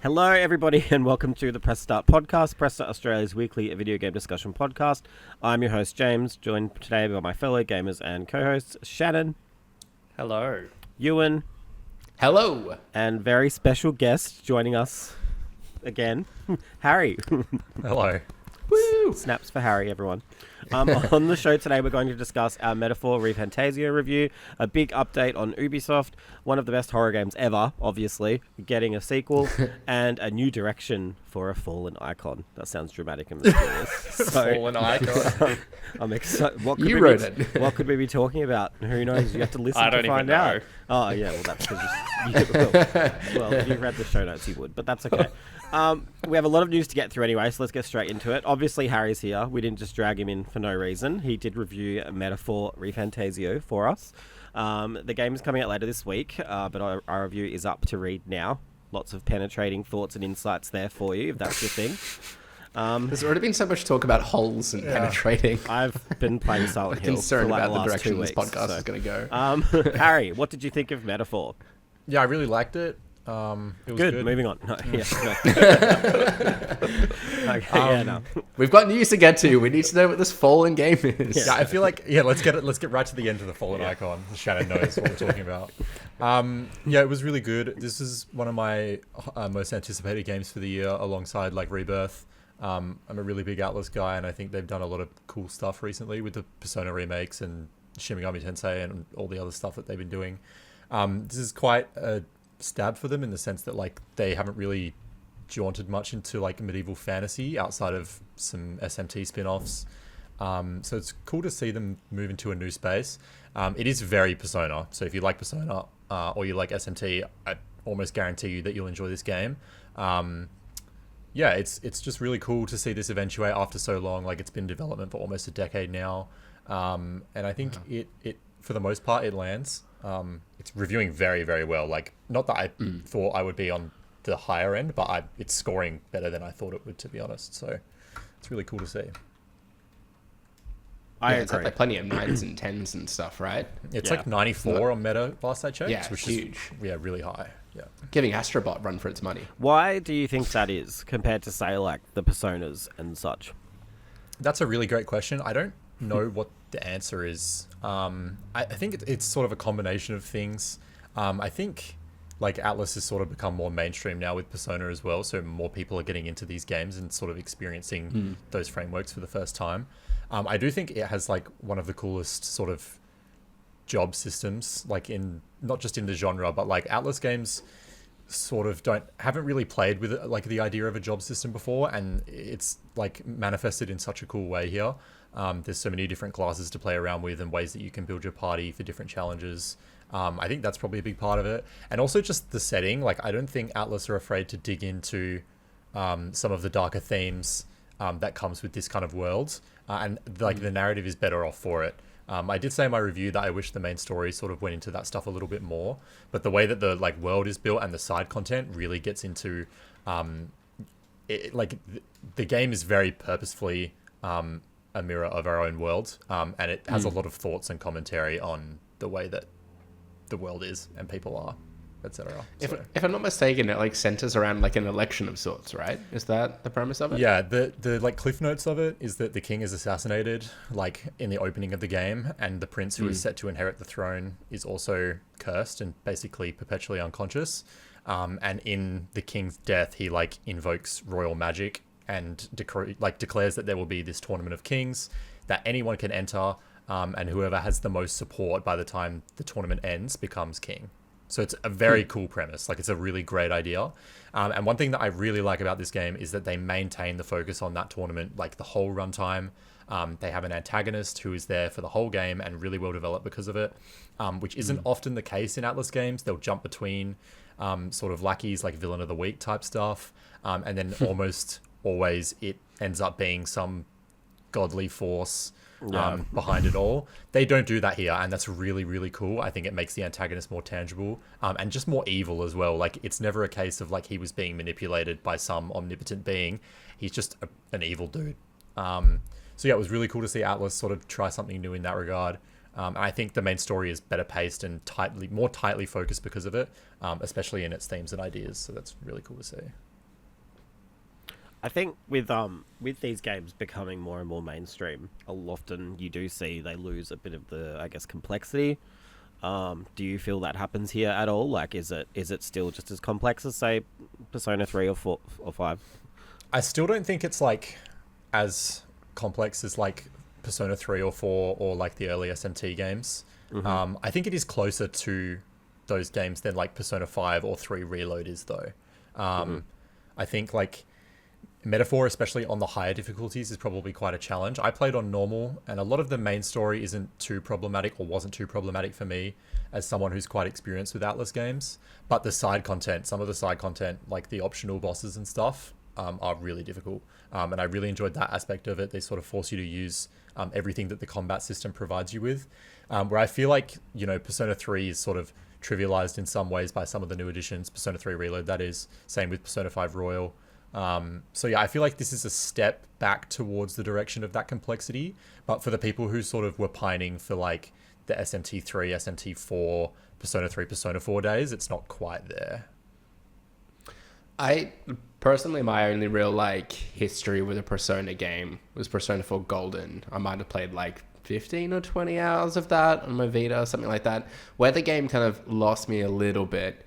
Hello, everybody, and welcome to the Press Start podcast, Press Start Australia's weekly video game discussion podcast. I'm your host, James, joined today by my fellow gamers and co-hosts, Shannon. Hello. Ewan. Hello. And very special guest joining us again, Harry. Hello. Woo! Snaps for Harry, everyone. On the show today, we're going to discuss our Metaphor ReFantazio review, a big update on Ubisoft, one of the best horror games ever, obviously, getting a sequel, and a new direction for a fallen icon. That sounds dramatic and mysterious. Fallen icon. I'm excited. You wrote it. What could we be talking about? Who knows? You have to listen I don't to even find know. out. Oh, yeah, well, that's because well, if you read the show notes, you would, but that's okay. We have a lot of news to get through anyway, so let's get straight into it. Obviously, Harry's here. We didn't just drag him in for no reason. He did review Metaphor ReFantazio for us. The game is coming out later this week, but our review is up to read now. Lots of penetrating thoughts and insights there for you, if that's your thing. There's already been so much talk about holes and penetrating. I've been playing Silent Hill for Concerned like about the the last direction 2 this weeks. podcast is going to go. Harry, what did you think of Metaphor? Yeah, I really liked it. It was good. Moving on. No, yeah, no. Okay, yeah, no. We've got news to get to. We need to know what this fallen game is. Yeah, I feel like let's get right to the end of the fallen icon. Shannon knows what we're talking about. Yeah, it was really good. This is one of my most anticipated games for the year, alongside like Rebirth. I'm a really big Atlas guy, and I think they've done a lot of cool stuff recently with the Persona remakes and Shin Megami Tensei and all the other stuff that they've been doing. This is quite a stab for them in the sense that like they haven't really jaunted much into like medieval fantasy outside of some SMT spin-offs. So it's cool to see them move into a new space. It is very Persona, so if you like Persona or you like SMT, I almost guarantee you that you'll enjoy this game. Yeah, it's just really cool to see this eventuate after so long. Like, it's been in development for almost a decade now, and I think it for the most part it lands. It's reviewing very, very well. Like, not that I thought I would be on the higher end, but it's scoring better than I thought it would, to be honest. So it's really cool to see. It's had like plenty of 9s and 10s and stuff, right? It's like 94 on Meta last I checked, Yeah, which huge. is really high. Yeah. Giving Astrobot run for its money. Why do you think that is compared to, say, like the Personas and such? That's a really great question. I don't know what the answer is. I think it's sort of a combination of things. I think like Atlas has sort of become more mainstream now with Persona as well, so more people are getting into these games and sort of experiencing those frameworks for the first time. I do think it has like one of the coolest sort of job systems, like in not just in the genre, but like Atlas games sort of haven't really played with like the idea of a job system before, and it's like manifested in such a cool way here. There's so many different classes to play around with and ways that you can build your party for different challenges. I think that's probably a big part of it, and also just the setting. Like, I don't think Atlas are afraid to dig into some of the darker themes that comes with this kind of world, and like the narrative is better off for it. I did say in my review that I wish the main story sort of went into that stuff a little bit more, but the way that the like world is built and the side content really gets into the game is very purposefully a mirror of our own world, and it has a lot of thoughts and commentary on the way that the world is and people are, etc. If I'm not mistaken, it like centers around like an election of sorts, right? Is that the premise of it? Yeah, the like cliff notes of it is that the king is assassinated like in the opening of the game, and the prince who is set to inherit the throne is also cursed and basically perpetually unconscious. And in the king's death, he like invokes royal magic and declares that there will be this tournament of kings that anyone can enter, and whoever has the most support by the time the tournament ends becomes king. So it's a very cool premise. Like, it's a really great idea. And one thing that I really like about this game is that they maintain the focus on that tournament, like the whole runtime. They have an antagonist who is there for the whole game and really well developed because of it, which isn't often the case in Atlas games. They'll jump between sort of lackeys, like villain of the week type stuff. And then almost always it ends up being some godly force behind it all. They don't do that here, and that's really, really cool. I think it makes the antagonist more tangible, and just more evil as well. Like, it's never a case of like he was being manipulated by some omnipotent being. He's just an evil dude. So yeah, it was really cool to see Atlas sort of try something new in that regard. And I think the main story is better paced and more tightly focused because of it, especially in its themes and ideas. So that's really cool to see. I think with these games becoming more and more mainstream, often you do see they lose a bit of the, I guess, complexity. Do you feel that happens here at all? Like, is it still just as complex as, say, Persona 3 or 4 or 5? I still don't think it's like as complex as like Persona 3 or 4 or like the early SMT games. I think it is closer to those games than like Persona 5 or 3 Reload is though. I think like Metaphor, especially on the higher difficulties, is probably quite a challenge. I played on normal, and a lot of the main story isn't too problematic, or wasn't too problematic for me as someone who's quite experienced with Atlas games. But the side content, some of the side content, like the optional bosses and stuff, are really difficult. And I really enjoyed that aspect of it. They sort of force you to use everything that the combat system provides you with. Where I feel like, Persona 3 is sort of trivialized in some ways by some of the new additions. Persona 3 Reload, that is. Same with Persona 5 Royal. So yeah, I feel like this is a step back towards the direction of that complexity. But for the people who sort of were pining for like the SMT3, SMT4, Persona 3, Persona 4 days, it's not quite there. I personally, my only real like history with a Persona game was Persona 4 Golden. I might have played like 15 or 20 hours of that on my Vita or something like that. Where the game kind of lost me a little bit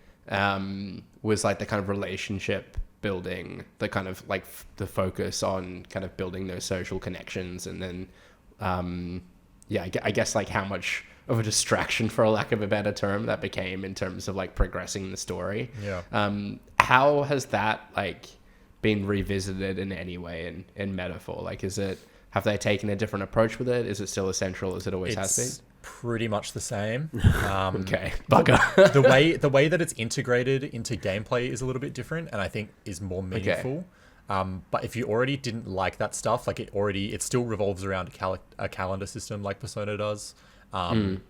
was like the kind of relationship building, the kind of like the focus on kind of building those social connections, and then I guess like how much of a distraction, for a lack of a better term, that became in terms of like progressing the story. How has that like been revisited in any way in Metaphor? Like, have they taken a different approach with it? Is it still as central as it always has been? Pretty much the same. Okay, bugger. the way that it's integrated into gameplay is a little bit different, and I think is more meaningful. But if you already didn't like that stuff, like it still revolves around a calendar system like Persona does, and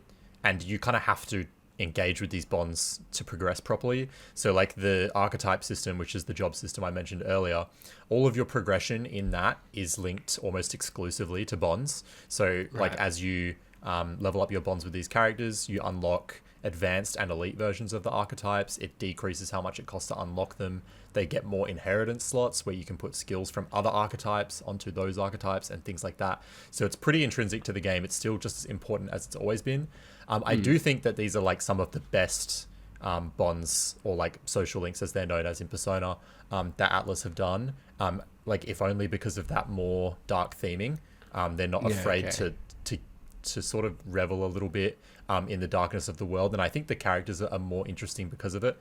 you kind of have to engage with these bonds to progress properly. So like the archetype system, which is the job system I mentioned earlier, all of your progression in that is linked almost exclusively to bonds. So like as you level up your bonds with these characters, you unlock advanced and elite versions of the archetypes. It decreases how much it costs to unlock them. They get more inheritance slots where you can put skills from other archetypes onto those archetypes and things like that. So it's pretty intrinsic to the game. It's still just as important as it's always been. I do think that these are like some of the best bonds, or like social links as they're known as in Persona, that Atlas have done. Like if only because of that more dark theming. They're not afraid to sort of revel a little bit in the darkness of the world, and I think the characters are more interesting because of it.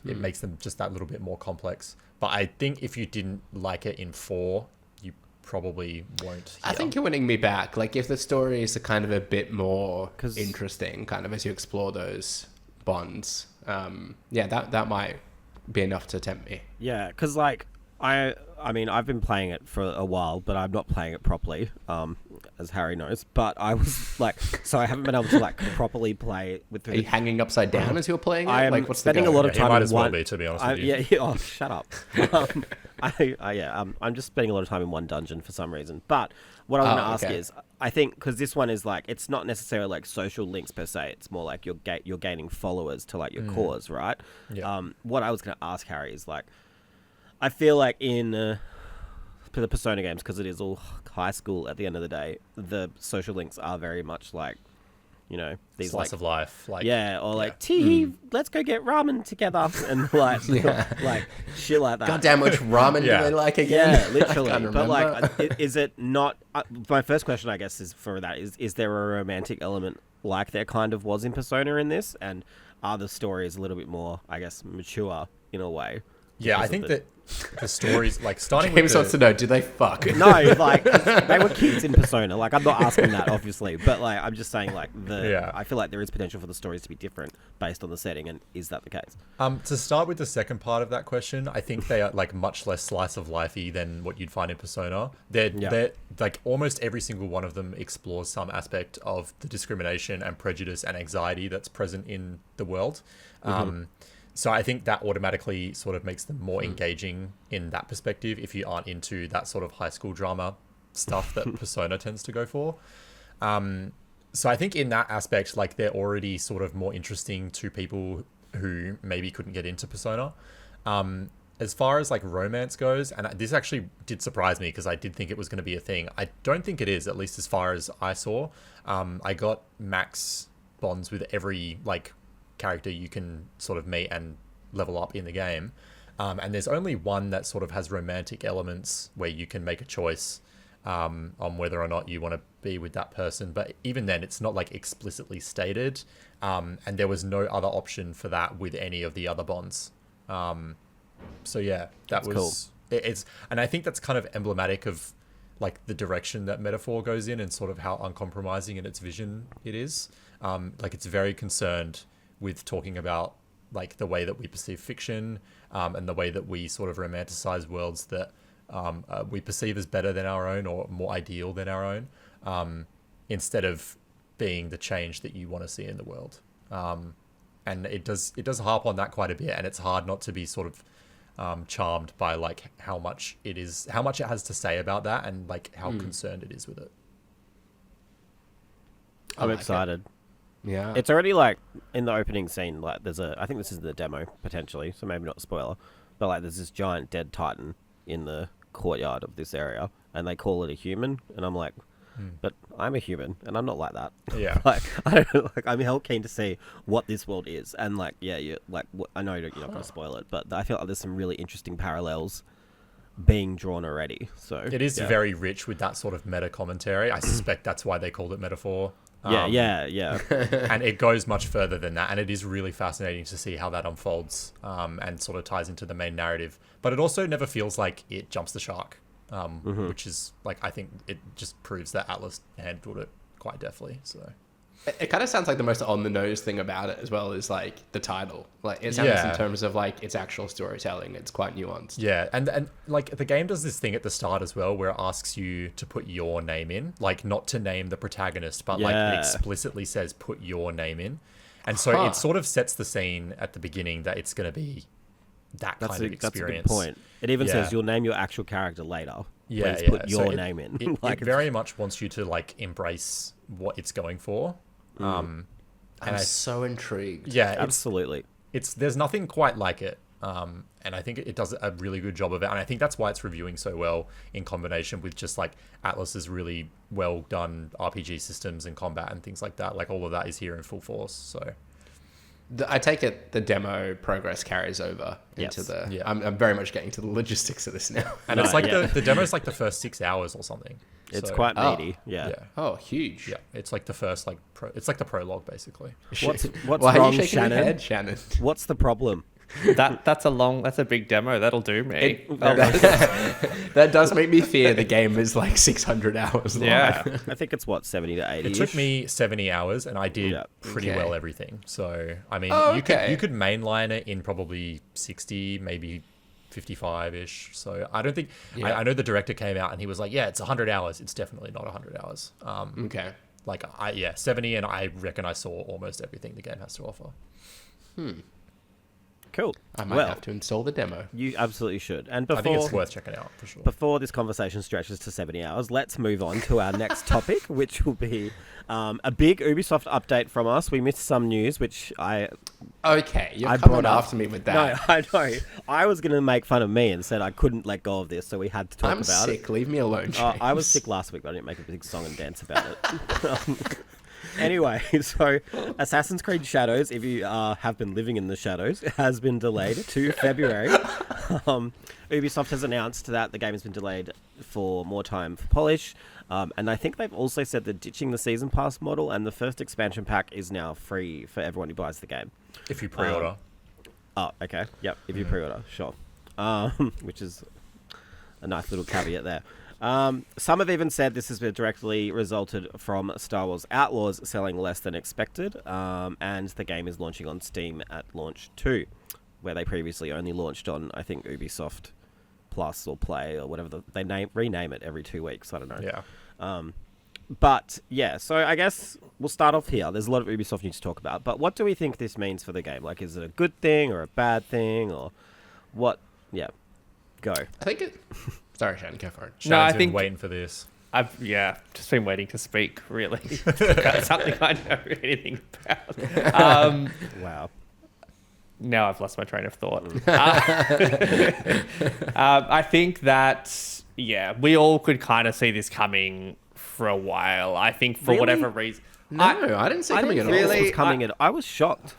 It makes them just that little bit more complex. But I think if you didn't like it in 4, you probably won't here. I think you're winning me back. Like if the story is kind of a bit more interesting, kind of as you explore those bonds, that might be enough to tempt me. Yeah, because like I mean, I've been playing it for a while, but I'm not playing it properly, as Harry knows. But I was like, so I haven't been able to like properly play it with. Are you hanging upside down as you're playing it? I am like, what's spending a lot of time. Might as well be, to be honest with you. Yeah. Oh, shut up. I'm just spending a lot of time in one dungeon for some reason. But what I was going to ask is, I think because this one is like, it's not necessarily like social links per se. It's more like you're gaining followers to like your cause, right? Yeah. What I was going to ask Harry is like, I feel like in the Persona games, because it is all high school at the end of the day, the social links are very much like, these slice like of life, like let's go get ramen together, and like like shit like that. God damn, which ramen do they like again? Yeah, literally. But like, is it not? My first question, I guess, is for that: is there a romantic element like there kind of was in Persona in this, and are the stories a little bit more, I guess, mature in a way? Yeah, I think that the stories, like starting James with wants to know, do they fuck? No, like they were kids in Persona. Like I'm not asking that, obviously, but like I'm just saying, like I feel like there is potential for the stories to be different based on the setting, and is that the case? To start with the second part of that question, I think they are like much less slice of lifey than what you'd find in Persona. They're like almost every single one of them explores some aspect of the discrimination and prejudice and anxiety that's present in the world. So I think that automatically sort of makes them more engaging in that perspective if you aren't into that sort of high school drama stuff that Persona tends to go for. So I think in that aspect, like they're already sort of more interesting to people who maybe couldn't get into Persona. as far as like romance goes, and this actually did surprise me because I did think it was going to be a thing. I don't think it is, at least as far as I saw. I got max bonds with every like character you can sort of meet and level up in the game. And there's only one that sort of has romantic elements where you can make a choice on whether or not you want to be with that person. But even then, it's not like explicitly stated. And there was no other option for that with any of the other bonds. So yeah, that's was cool. It's, and I think that's kind of emblematic of like the direction that Metaphor goes in and sort of how uncompromising in its vision it is. Like it's very concerned with talking about like the way that we perceive fiction, and the way that we sort of romanticize worlds that we perceive as better than our own or more ideal than our own, instead of being the change that you want to see in the world. And it does harp on that quite a bit, and it's hard not to be sort of charmed by like how much it has to say about that, and like how concerned it is with it. I'm excited. Yeah. It's already like in the opening scene, like I think this is the demo potentially, so maybe not a spoiler, but like there's this giant dead titan in the courtyard of this area and they call it a human, and I'm like, but I'm a human and I'm not like that. Yeah. Like I don't know, like I'm hell keen to see what this world is, and like you like I know you're not going to spoil it, but I feel like there's some really interesting parallels being drawn already. So it is very rich with that sort of meta commentary. I suspect that's why they called it Metaphor. Yeah. And it goes much further than that, and it is really fascinating to see how that unfolds, and sort of ties into the main narrative. But it also never feels like it jumps the shark, which is like, I think it just proves that Atlas handled it quite deftly. So it kind of sounds like the most on the nose thing about it as well is like the title. Like it sounds in terms of like its actual storytelling, it's quite nuanced. Yeah, and like the game does this thing at the start as well where it asks you to put your name in, like not to name the protagonist, but like it explicitly says put your name in. And so it sort of sets the scene at the beginning that it's going to be that kind of experience. That's a good point. It even says you'll name your actual character later. Yeah, Please put your name in. It very much wants you to like embrace what it's going for. I'm so intrigued. Yeah, absolutely. There's nothing quite like it. And I think it does a really good job of it. And I think that's why it's reviewing so well in combination with just like Atlas's really well done RPG systems and combat and things like that. Like all of that is here in full force. So I take it the demo progress carries over into the... Yeah. I'm very much getting to the logistics of this now. And it's like the demo's like the first 6 hours or something. It's quite meaty. Yeah. Oh, huge. Yeah. It's like the first like it's like the prologue basically. What's Why wrong, are you shaking Shannon? your head, Shannon? What's the problem? That's a big demo. That'll do me. That does make me fear the game is like 600 hours long. Yeah. I think it's 70 to 80. It took me 70 hours and I did pretty well everything. So I mean, you could mainline it in probably 60, maybe 55-ish. So I don't think I know the director came out and he was like, yeah, it's 100 hours. It's definitely not 100 hours. Okay. Like 70, and I reckon I saw almost everything the game has to offer. Cool. I might have to install the demo. You absolutely should. And I think it's worth checking out for sure. Before this conversation stretches to 70 hours, let's move on to our next topic, which will be a big Ubisoft update from us. We missed some news, which Okay, you're coming after me with that. No, I know. I was going to make fun of me and said I couldn't let go of this, so we had to talk about it. I'm sick. Leave me alone, James. I was sick last week, but I didn't make a big song and dance about it. Anyway, so Assassin's Creed Shadows, if you have been living in the shadows, has been delayed to February. Ubisoft has announced that the game has been delayed for more time for polish. And I think they've also said they're ditching the Season Pass model, and the first expansion pack is now free for everyone who buys the game. If you pre-order. Okay. Yep, if you pre-order, sure. Which is a nice little caveat there. Some have even said this has been directly resulted from Star Wars Outlaws selling less than expected, and the game is launching on Steam at launch too, where they previously only launched on, I think, Ubisoft Plus or Play or whatever. They rename it every 2 weeks. I don't know. Yeah. But yeah, so I guess we'll start off here. There's a lot of Ubisoft news to talk about, but what do we think this means for the game? Like, is it a good thing or a bad thing, or what? Yeah, go. I think it... Sorry, Shannon, go for it. Shannon's been waiting for this. I've just been waiting to speak, really. That's something I know anything about. Wow. now I've lost my train of thought. I think that, we all could kind of see this coming for a while. I think for whatever reason. No, I didn't see it coming at all. Really, was coming I was shocked.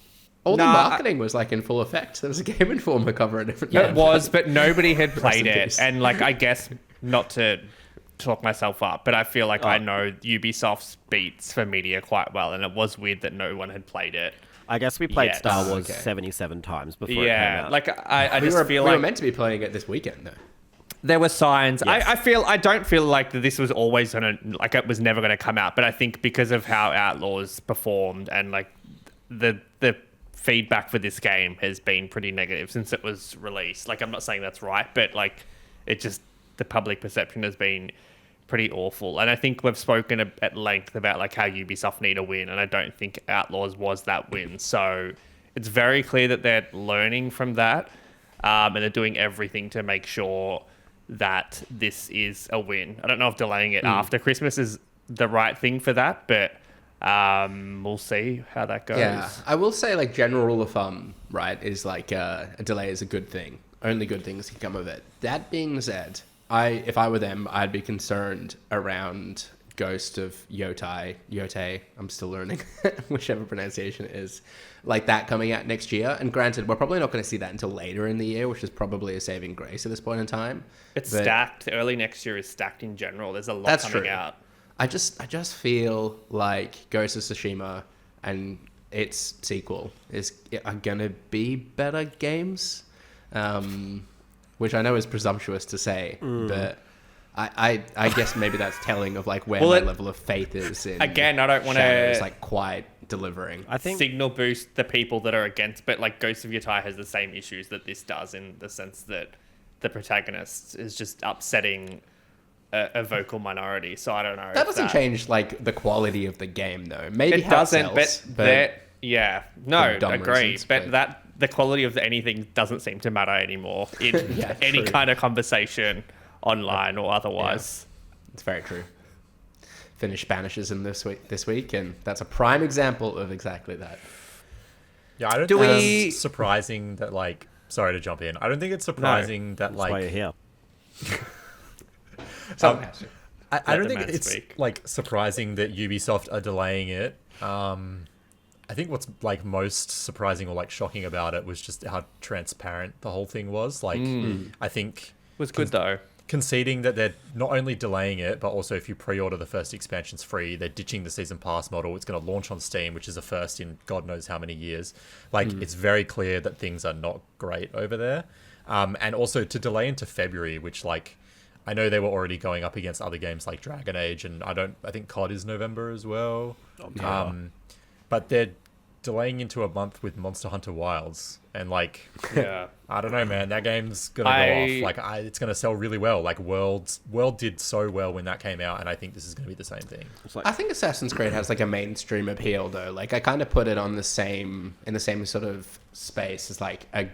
All the marketing was like in full effect. There was a Game Informer cover at different times. It was, but nobody had played it. And like, I guess not to talk myself up, but I feel like I know Ubisoft's beats for media quite well, and it was weird that no one had played it. I guess we played Star Wars 77 times before it came out. Like I just feel like we were meant to be playing it this weekend, though. There were signs. Yes. I don't feel like this was always gonna, like, it was never gonna come out, but I think because of how Outlaws performed and like the feedback for this game has been pretty negative since it was released. Like, I'm not saying that's right, but like, it just, the public perception has been pretty awful. And I think we've spoken at length about like how Ubisoft need a win, and I don't think Outlaws was that win. So it's very clear that they're learning from that, and they're doing everything to make sure that this is a win. I don't know if delaying it after Christmas is the right thing for that, but we'll see how that goes. Yeah, I will say, like, general rule of thumb, right, is like a delay is a good thing. Only good things can come of it. That being said, if I were them, I'd be concerned around Ghost of Yote, I'm still learning whichever pronunciation it is, like that coming out next year. And granted, we're probably not going to see that until later in the year, which is probably a saving grace at this point in time. It's stacked. Early next year is stacked in general. There's a lot coming out. I just feel like Ghost of Tsushima and its sequel are gonna be better games, which I know is presumptuous to say, but I guess maybe that's telling of like where my level of faith is in. Again, I don't want to like quite delivering. I think signal boost the people that are against, but like Ghost of Yotai has the same issues that this does, in the sense that the protagonist is just upsetting a vocal minority. So I don't know. That doesn't change like the quality of the game, though. Maybe it doesn't, but agree. But that the quality of anything doesn't seem to matter anymore in any kind of conversation, online or otherwise. Yeah. It's very true. Finished Spanishism this week, and that's a prime example of exactly that. Yeah, I don't think it's surprising that, like, sorry to jump in. I don't think it's surprising that, like, that's why you're here. I don't think it's like surprising that Ubisoft are delaying it. I think what's like most surprising or like shocking about it was just how transparent the whole thing was. Like, I think it was good though. Conceding that they're not only delaying it, but also if you pre-order the first expansion's free, they're ditching the season pass model. It's going to launch on Steam, which is a first in God knows how many years. Like, it's very clear that things are not great over there. And also to delay into February, which, like, I know they were already going up against other games like Dragon Age, and I think COD is November as well. But they're delaying into a month with Monster Hunter Wilds, and like, I don't know, man, that game's gonna go off. Like, it's gonna sell really well. Like, World did so well when that came out, and I think this is gonna be the same thing. I think Assassin's Creed has like a mainstream appeal, though. Like, I kind of put it on in the same sort of space as like a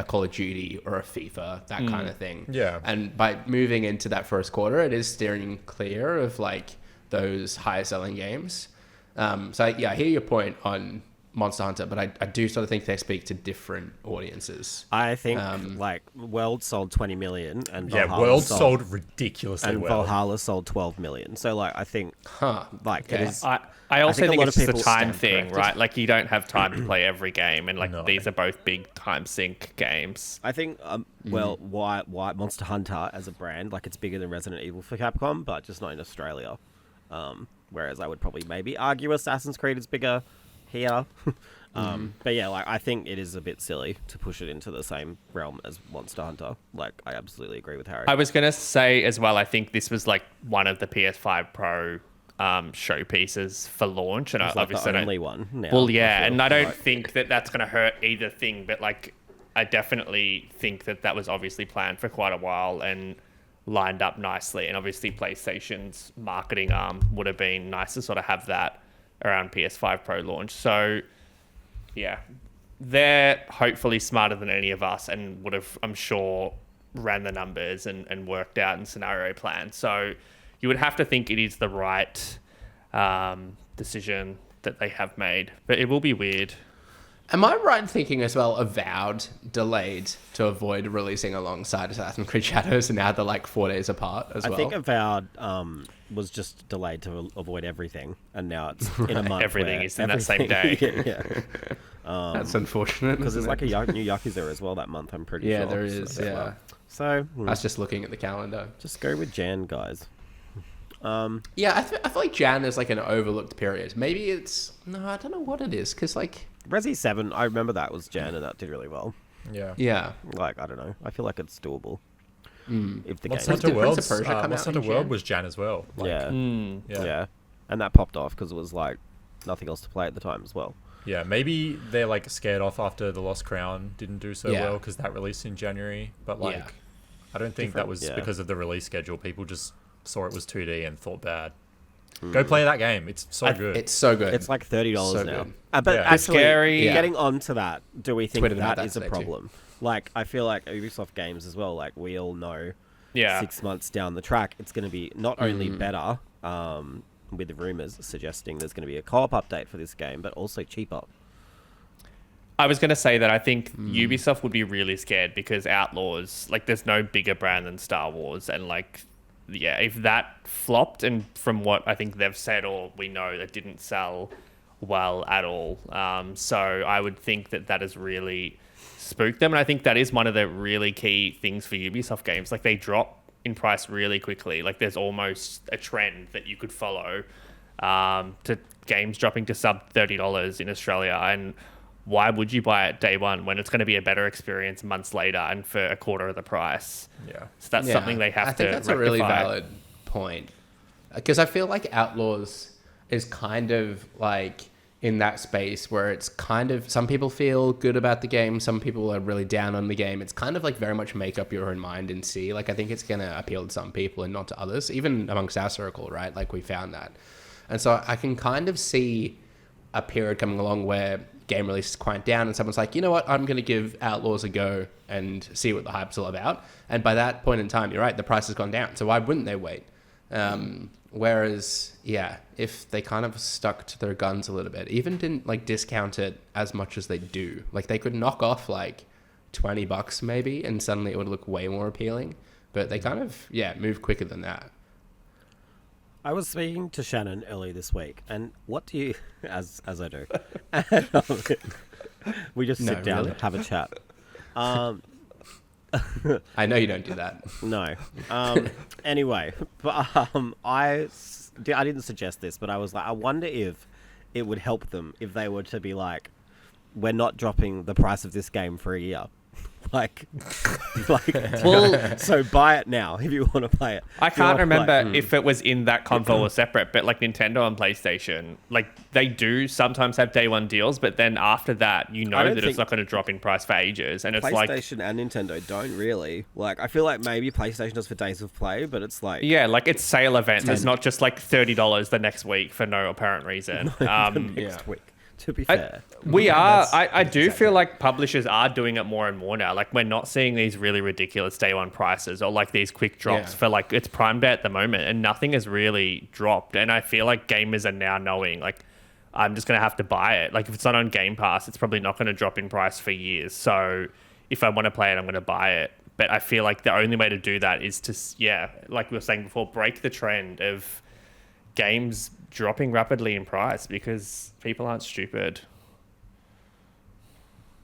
Call of Duty or a FIFA, that kind of thing. Yeah. And by moving into that first quarter, it is steering clear of like those higher selling games. So I hear your point on Monster Hunter, but I do sort of think they speak to different audiences. I think like World sold 20 million and Valhalla World sold ridiculously and well. Valhalla sold 12 million. So like, I think it is. I also think a lot it's of just a people time stand thing, corrected. right? Like, you don't have time to play every game, and like these are both big time sink games. I think why Monster Hunter as a brand, like, it's bigger than Resident Evil for Capcom, but just not in Australia. Whereas I would probably maybe argue Assassin's Creed is bigger here. But yeah, like, I think it is a bit silly to push it into the same realm as Monster Hunter. Like, I absolutely agree with Harry. I was going to say as well, I think this was like one of the PS5 Pro showpieces for launch, and it's like the only one now. Well, yeah, and I don't think that that's going to hurt either thing, but like, I definitely think that was obviously planned for quite a while and lined up nicely, and obviously PlayStation's marketing arm would have been nice to sort of have that around PS5 Pro launch. So yeah, they're hopefully smarter than any of us and would have, I'm sure, ran the numbers and worked out and scenario planned. So you would have to think it is the right decision that they have made, but it will be weird. Am I right in thinking as well, Avowed delayed to avoid releasing alongside Assassin's Creed Shadows, and now they're like 4 days apart as well? I think Avowed was just delayed to avoid everything, and now it's in a month. Everything is in that same day. Yeah. That's unfortunate. Because there's isn't like it? a new Yakuza as well that month, I'm pretty sure. Yeah, there is, yeah. So, I was just looking at the calendar. just go with Jan, guys. Yeah, I feel like Jan is like an overlooked period. Maybe it's... No, I don't know what it is, because like... Resi 7, I remember that was Jan, and that did really well. Yeah. Yeah. Like, I don't know. I feel like it's doable. If the Monster game... Hunter Prince of Persia come Monster out Hunter in World Jan? was Jan as well. Like, Yeah. And that popped off because it was like nothing else to play at the time as well. Yeah, maybe they're like scared off after The Lost Crown didn't do so Yeah. well because that released in January. But like, Yeah. I don't think that was yeah. because of the release schedule. People just saw it was 2D and thought bad. Go play that game. It's so good. It's so good. It's like $30 So now. good. But Yeah. actually, Scary. Yeah. getting onto that, do we think Tweeted about that that is a today too. problem? Like, I feel like Ubisoft games as well, like, we all know Yeah. 6 months down the track, it's going to be not only better, with the rumors suggesting there's going to be a co-op update for this game, but also cheaper. I was going to say that I think Ubisoft would be really scared because Outlaws, like, there's no bigger brand than Star Wars. And, like, yeah, if that flopped, and from what I think they've said or we know, that didn't sell well at all. So I would think that that has really spooked them. And I think that is one of the really key things for Ubisoft games. Like, they drop in price really quickly. Like, there's almost a trend that you could follow to games dropping to sub $30 in Australia. And why would you buy it day one when it's going to be a better experience months later and for a quarter of the price? Yeah. So that's Yeah. something they have to I think that's rectify. a really valid point. Because I feel like Outlaws is kind of like in that space where it's kind of... Some people feel good about the game. Some people are really down on the game. It's kind of like very much make up your own mind and see. Like, I think it's going to appeal to some people and not to others, even amongst our circle, right? Like, we found that. And so I can kind of see a period coming along where game releases quiet down and someone's like, you know what, I'm going to give Outlaws a go and see what the hype's all about. And by that point in time, you're right, the price has gone down. So why wouldn't they wait? Whereas, yeah, if they kind of stuck to their guns a little bit, even didn't like discount it as much as they do, like they could knock off like $20 maybe, and suddenly it would look way more appealing. But they kind of, yeah, move quicker than that. I was speaking to Shannon earlier this week, and what do you, as I do, we just sit down really? and have a chat. I know you don't do that. No. Anyway, but I didn't suggest this, but I was like, I wonder if it would help them if they were to be like, we're not dropping the price of this game for a year. like, Well, so buy it now if you want to play it. I If you can't wanna play remember if it was in that convo or separate, but like Nintendo and PlayStation, like they do sometimes have day one deals, but then after that, you I know don't that think it's not going to drop in price for ages. And it's like, PlayStation and Nintendo don't really. Like, I feel like maybe PlayStation does for days of play, but it's like... yeah, like it's sale events. It's not just like $30 the next week for no apparent reason. next week, to be fair. I do feel like publishers are doing it more and more now. Like, we're not seeing these really ridiculous day one prices or like these quick drops Yeah. for like, it's Prime Day at the moment and nothing has really dropped. And I feel like gamers are now knowing, like, I'm just going to have to buy it. Like, if it's not on Game Pass, it's probably not going to drop in price for years. So if I want to play it, I'm going to buy it. But I feel like the only way to do that is to, yeah, like we were saying before, break the trend of games dropping rapidly in price because people aren't stupid.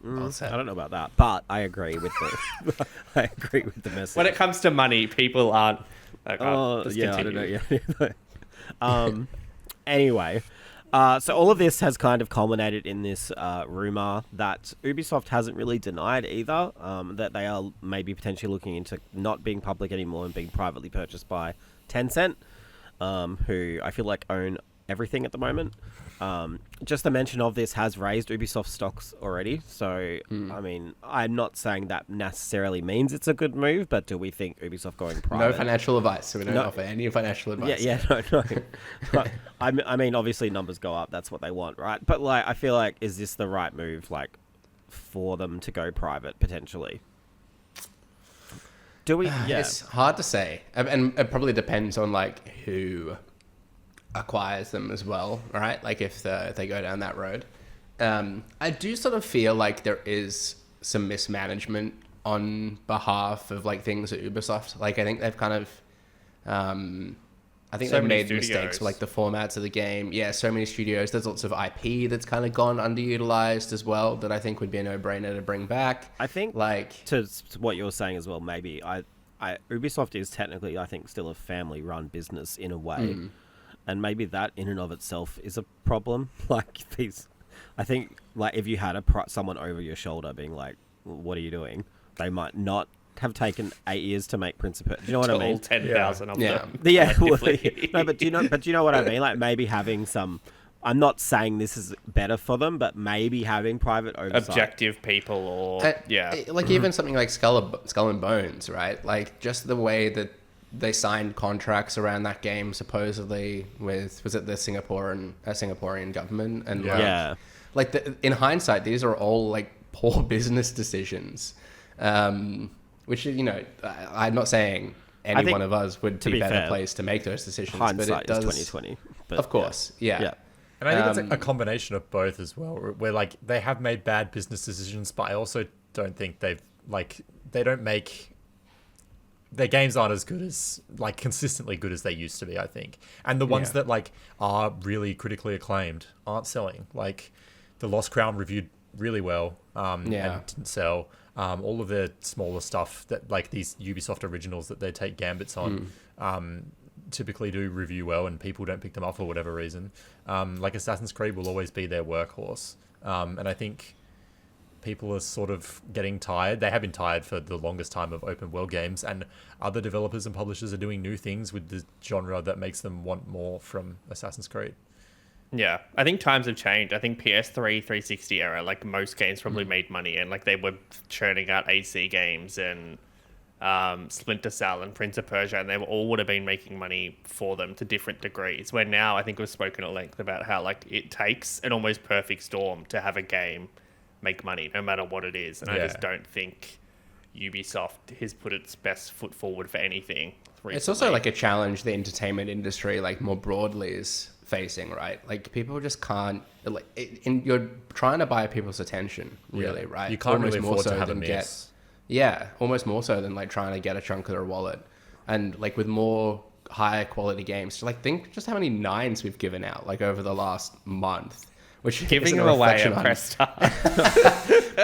Well said. I don't know about that, but I agree with the I agree with the message. When it comes to money, people aren't. Just yeah, continue. I don't know. Yeah. Anyway, so all of this has kind of culminated in this rumor that Ubisoft hasn't really denied either, that they are maybe potentially looking into not being public anymore and being privately purchased by Tencent, who I feel like own everything at the moment. Just the mention of this has raised Ubisoft stocks already. So, I mean, I'm not saying that necessarily means it's a good move, but do we think Ubisoft going private? No financial advice, so we don't offer any financial advice. No. But, I mean, obviously numbers go up. That's what they want, right? But, like, I feel like, is this the right move, like, for them to go private, potentially? Do we? Yeah. It's hard to say. And it probably depends on, like, who acquires them as well, right? Like, if they go down that road. I do sort of feel like there is some mismanagement on behalf of like things at Ubisoft. Like I think they've kind of, I think So they've many made mistakes studios. with like the formats of the game. Yeah, so many studios. There's lots of IP that's kind of gone underutilized as well that I think would be a no-brainer to bring back. I think Like, to what you're saying as well, maybe Ubisoft is technically, I think, still a family-run business in a way, and maybe that in and of itself is a problem. Like these, I think, like if you had someone over your shoulder being like, "What are you doing?" They might not have taken 8 years to make Prince of Persia. Do you know what I All mean? 10,000 of Yeah. them. Yeah, well, collectively. no, but do you know what I mean? Like maybe having some. I'm not saying this is better for them, but maybe having private oversight. Objective people or like even something like Skull and Bones, right? Like just the way that they signed contracts around that game, supposedly with was it the Singaporean government, and Yeah. in hindsight, these are all like poor business decisions, which I'm not saying any think, one of us would to be be better fair, placed to make those decisions, Hindsight but it does. is 2020. But Of course, yeah. Yeah. And I think it's a combination of both as well, where like they have made bad business decisions, but I also don't think they don't make their games aren't as good as like consistently good as they used to be, I think. And the ones Yeah. that like are really critically acclaimed aren't selling. Like The Lost Crown reviewed really well, and didn't sell. All of the smaller stuff that like these Ubisoft originals that they take gambits on, typically do review well, and people don't pick them up for whatever reason. Like Assassin's Creed will always be their workhorse, and I think people are sort of getting tired. They have been tired for the longest time of open world games, and other developers and publishers are doing new things with the genre that makes them want more from Assassin's Creed. Yeah, I think times have changed. I think PS3, 360 era, like most games probably made money, and like they were churning out AC games and Splinter Cell and Prince of Persia, and they all would have been making money for them to different degrees. Where now, I think we've spoken at length about how like it takes an almost perfect storm to have a game make money, no matter what it is. And I just don't think Ubisoft has put its best foot forward for anything recently. It's also like a challenge the entertainment industry, like more broadly, is facing, right? Like people just can't, you're trying to buy people's attention, really, right? You can't Almost really more afford so to have a than miss. almost more so than like trying to get a chunk of their wallet. And like with more higher quality games, like think just how many 9s we've given out like over the last month, which giving isn't a them away reflection at on- press start.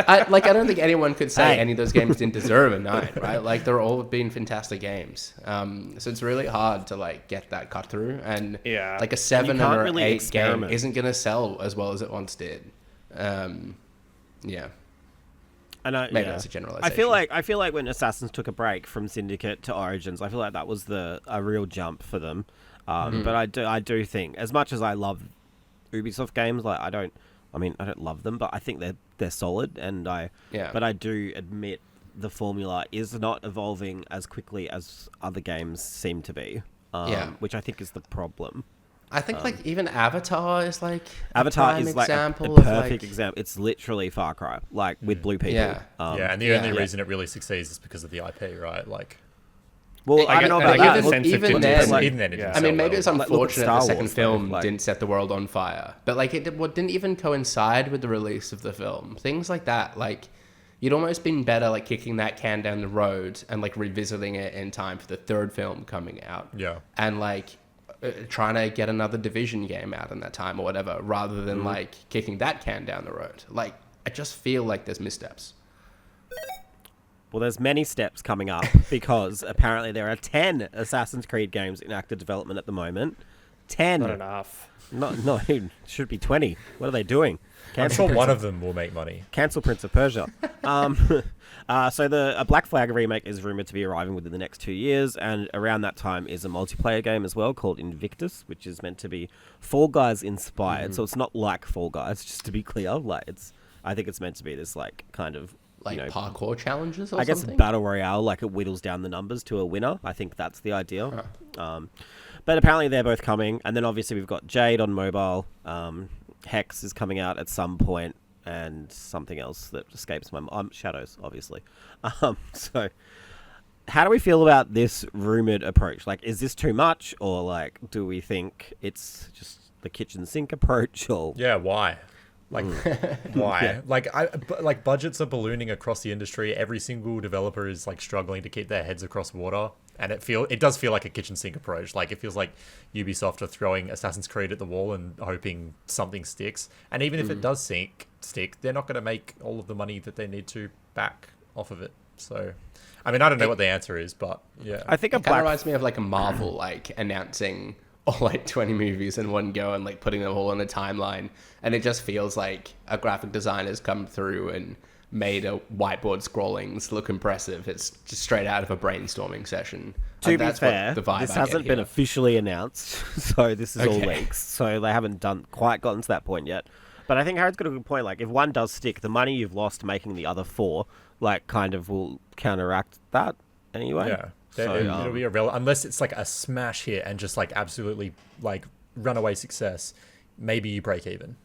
I don't think anyone could say Hey. any of those games didn't deserve a 9, right? Like they're all been fantastic games. So it's really hard to like get that cut through, and Yeah. like a 7 can't or really 8 experiment. game isn't going to sell as well as it once did. Yeah. And Maybe that's a generalization. I feel like when Assassins took a break from Syndicate to Origins, I feel like that was a real jump for them. But I do think, as much as I love Ubisoft games, like I don't love them, but I think they're solid, but I do admit the formula is not evolving as quickly as other games seem to be. Which I think is the problem. I think like even Avatar is like Avatar a prime is like example a of, perfect like, example. It's literally Far Cry, like with blue people. Yeah. And the only reason it really succeeds is because of the IP, right? Like, Well, I don't know about get that. the sense of even difference. then, even then, it didn't I mean, sell maybe well. it's Like, look at unfortunate Star the second Wars, film though, like- didn't set the world on fire, but like it didn't even coincide with the release of the film. Things like that, like you'd almost been better like kicking that can down the road and like revisiting it in time for the third film coming out. Yeah. And like trying to get another Division game out in that time or whatever, rather than like kicking that can down the road. Like I just feel like there's missteps. Well, there's many steps coming up because apparently there are 10 Assassin's Creed games in active development at the moment. 10. Not enough. No, it should be 20. What are they doing? I'm sure one of them will make money. Cancel Prince of Persia. So a Black Flag remake is rumored to be arriving within the next 2 years, and around that time is a multiplayer game as well called Invictus, which is meant to be Fall Guys inspired. So it's not like Fall Guys, just to be clear. Like I think it's meant to be this like kind of Like parkour challenges or I guess something? battle royale, like it whittles down the numbers to a winner. I think that's the idea. But apparently they're both coming, and then obviously we've got Jade on mobile. Hex is coming out at some point, and something else that escapes my Shadows, obviously. So, how do we feel about this rumored approach? Like, is this too much, or like, do we think it's just the kitchen sink approach? Or Yeah, why? Like, why? Like budgets are ballooning across the industry. Every single developer is like struggling to keep their heads across water, and it does feel like a kitchen sink approach. Like it feels like Ubisoft are throwing Assassin's Creed at the wall and hoping something sticks. And even if it does stick, they're not going to make all of the money that they need to back off of it. So, I mean, I don't know what the answer is, but yeah, I think It kind of reminds me of like a Marvel, like announcing all like 20 movies in one go and like putting them all on a timeline. And it just feels like a graphic designer's come through and made a whiteboard scrollings look impressive. It's just straight out of a brainstorming session. To And be that's fair, what the vibe this I get hasn't been here. officially announced, so this is all Okay. leaks. So they haven't quite gotten to that point yet. But I think Harrod's got a good point. Like, if one does stick, the money you've lost making the other 4, like, kind of will counteract that anyway. yeah. So, It'll be unless it's like a smash hit and just like absolutely like runaway success. Maybe you break even.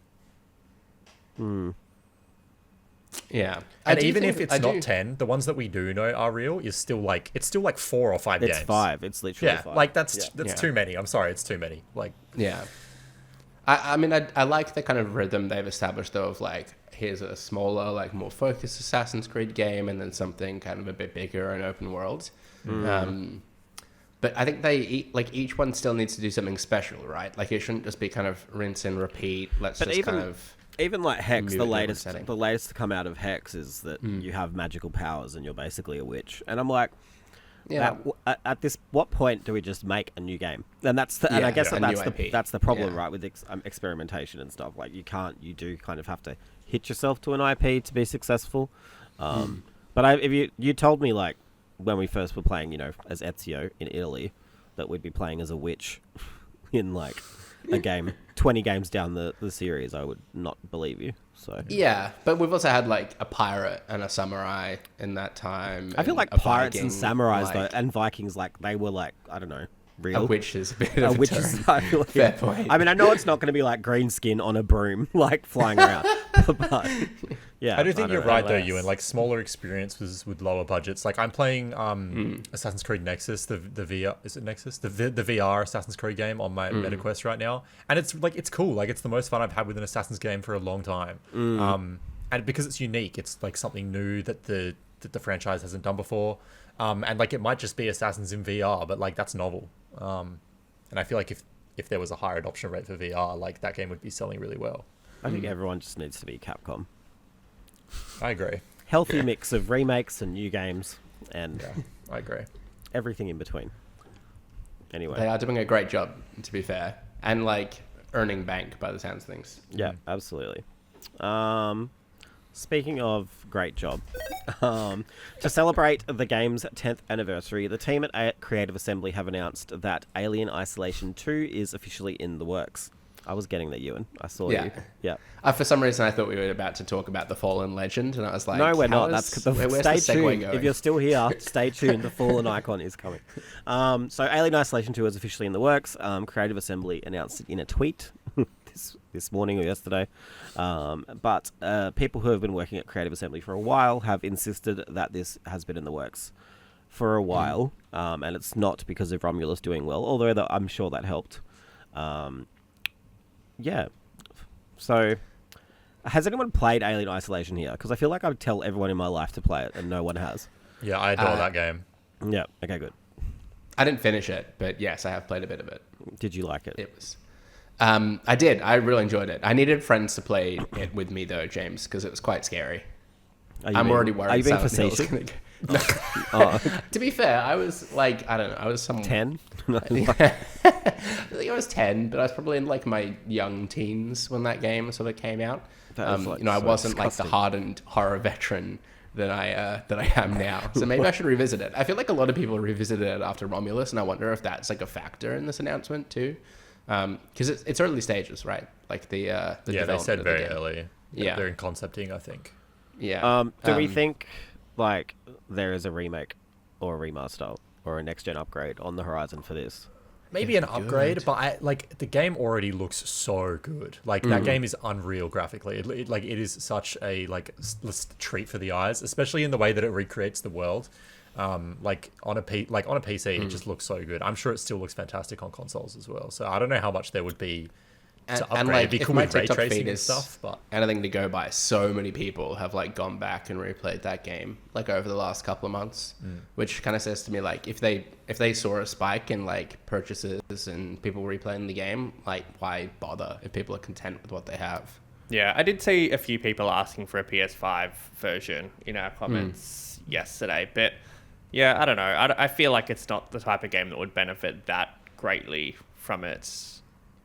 Yeah. And even if it's not 10, the ones that we do know are real is still like 4 or 5 it's games. 5. It's literally Yeah, 5. like that's Yeah. too many. I'm sorry, it's too many. Like Yeah. I mean, I like the kind of rhythm they've established, though, of like, here's a smaller, like more focused Assassin's Creed game, and then something kind of a bit bigger and open world. But I think each one still needs to do something special, right? Like, it shouldn't just be kind of rinse and repeat. Let's But just even- kind of... Even like Hex, Move the it in latest setting. to come out of Hex is that you have magical powers and you're basically a witch. And I'm like, Yeah. at this, what point do we just make a new game? And that's the, and I Yeah, guess yeah, a that's new the IP. that's the problem, Yeah. right? With experimentation and stuff. Like you do kind of have to hit yourself to an IP to be successful. But if you told me like when we first were playing, as Ezio in Italy, that we'd be playing as a witch in like a game 20 games down the series, I would not believe you. So Yeah, but we've also had like a pirate and a samurai in that time. I feel and like a pirates and Viking, samurais like, though, and Vikings, like they were like, I don't know, real. a witch is a bit of a Which term. is I feel like, Fair point. I mean, I know it's not going to be like green skin on a broom, like flying around. But yeah, I do think don't you're know. right though, Unless- Ewan. Like smaller experiences with lower budgets. Like I'm playing Assassin's Creed Nexus, the VR, is it Nexus? The VR Assassin's Creed game on my MetaQuest right now, and it's cool. Like it's the most fun I've had with an Assassin's game for a long time. And because it's unique, it's like something new that the franchise hasn't done before. And like it might just be Assassins in VR, but like that's novel. And I feel like if there was a higher adoption rate for VR, like that game would be selling really well. I think everyone just needs to be Capcom. I agree. Healthy mix of remakes and new games and Yeah, I agree. everything in between. Anyway, They are doing a great job, to be fair, and like earning bank by the sounds of things. yeah, absolutely. Speaking of great job, to celebrate the game's 10th anniversary, the team at Creative Assembly have announced that Alien Isolation 2 is officially in the works. I was getting that, Ewan. I saw Yeah. you. Yeah. For some reason, I thought we were about to talk about the Fallen Legend, and I was like, No, we're how not. is- That's where's stay the segue tuned. going? If you're still here, stay tuned. The Fallen Icon is coming. So Alien Isolation 2 is officially in the works. Creative Assembly announced it in a tweet this morning or yesterday. But people who have been working at Creative Assembly for a while have insisted that this has been in the works for a while. And it's not because of Romulus doing well, although I'm sure that helped. Yeah. So, has anyone played Alien Isolation here? Because I feel like I would tell everyone in my life to play it, and no one has. Yeah, I adore that game. Yeah. Okay. Good. I didn't finish it, but yes, I have played a bit of it. Did you like it? It was. I did. I really enjoyed it. I needed friends to play it with me, though, James, because it was quite scary. I'm already worried. Are you being Silent Hill's facetious? gonna go- Oh, To be fair, I was like, I don't know, I was some 10? I think I was 10, but I was probably in like my young teens when that game sort of came out. That is, like, I so wasn't disgusting. like the hardened horror veteran that I am now. So maybe I should revisit it. I feel like a lot of people revisited it after Romulus, and I wonder if that's like a factor in this announcement too, because it's early stages, right? Like the Yeah, they development said of the very game. early. Yeah. They're in concepting, I think. Yeah. Do we think like there is a remake or a remaster or a next gen upgrade on the horizon for this? Maybe an upgrade, but the game already looks so good. Like that game is unreal graphically. It is such a treat for the eyes, especially in the way that it recreates the world. On a PC, it just looks so good. I'm sure it still looks fantastic on consoles as well. So I don't know how much there would be And, upgrade. and like, It'd be if cool my with ray TikTok tracing feed and is stuff, but anything to go by, so many people have like gone back and replayed that game like over the last couple of months, which kind of says to me like if they saw a spike in like purchases and people replaying the game, like why bother if people are content with what they have? Yeah, I did see a few people asking for a PS5 version in our comments yesterday, but yeah, I don't know. I feel like it's not the type of game that would benefit that greatly from it.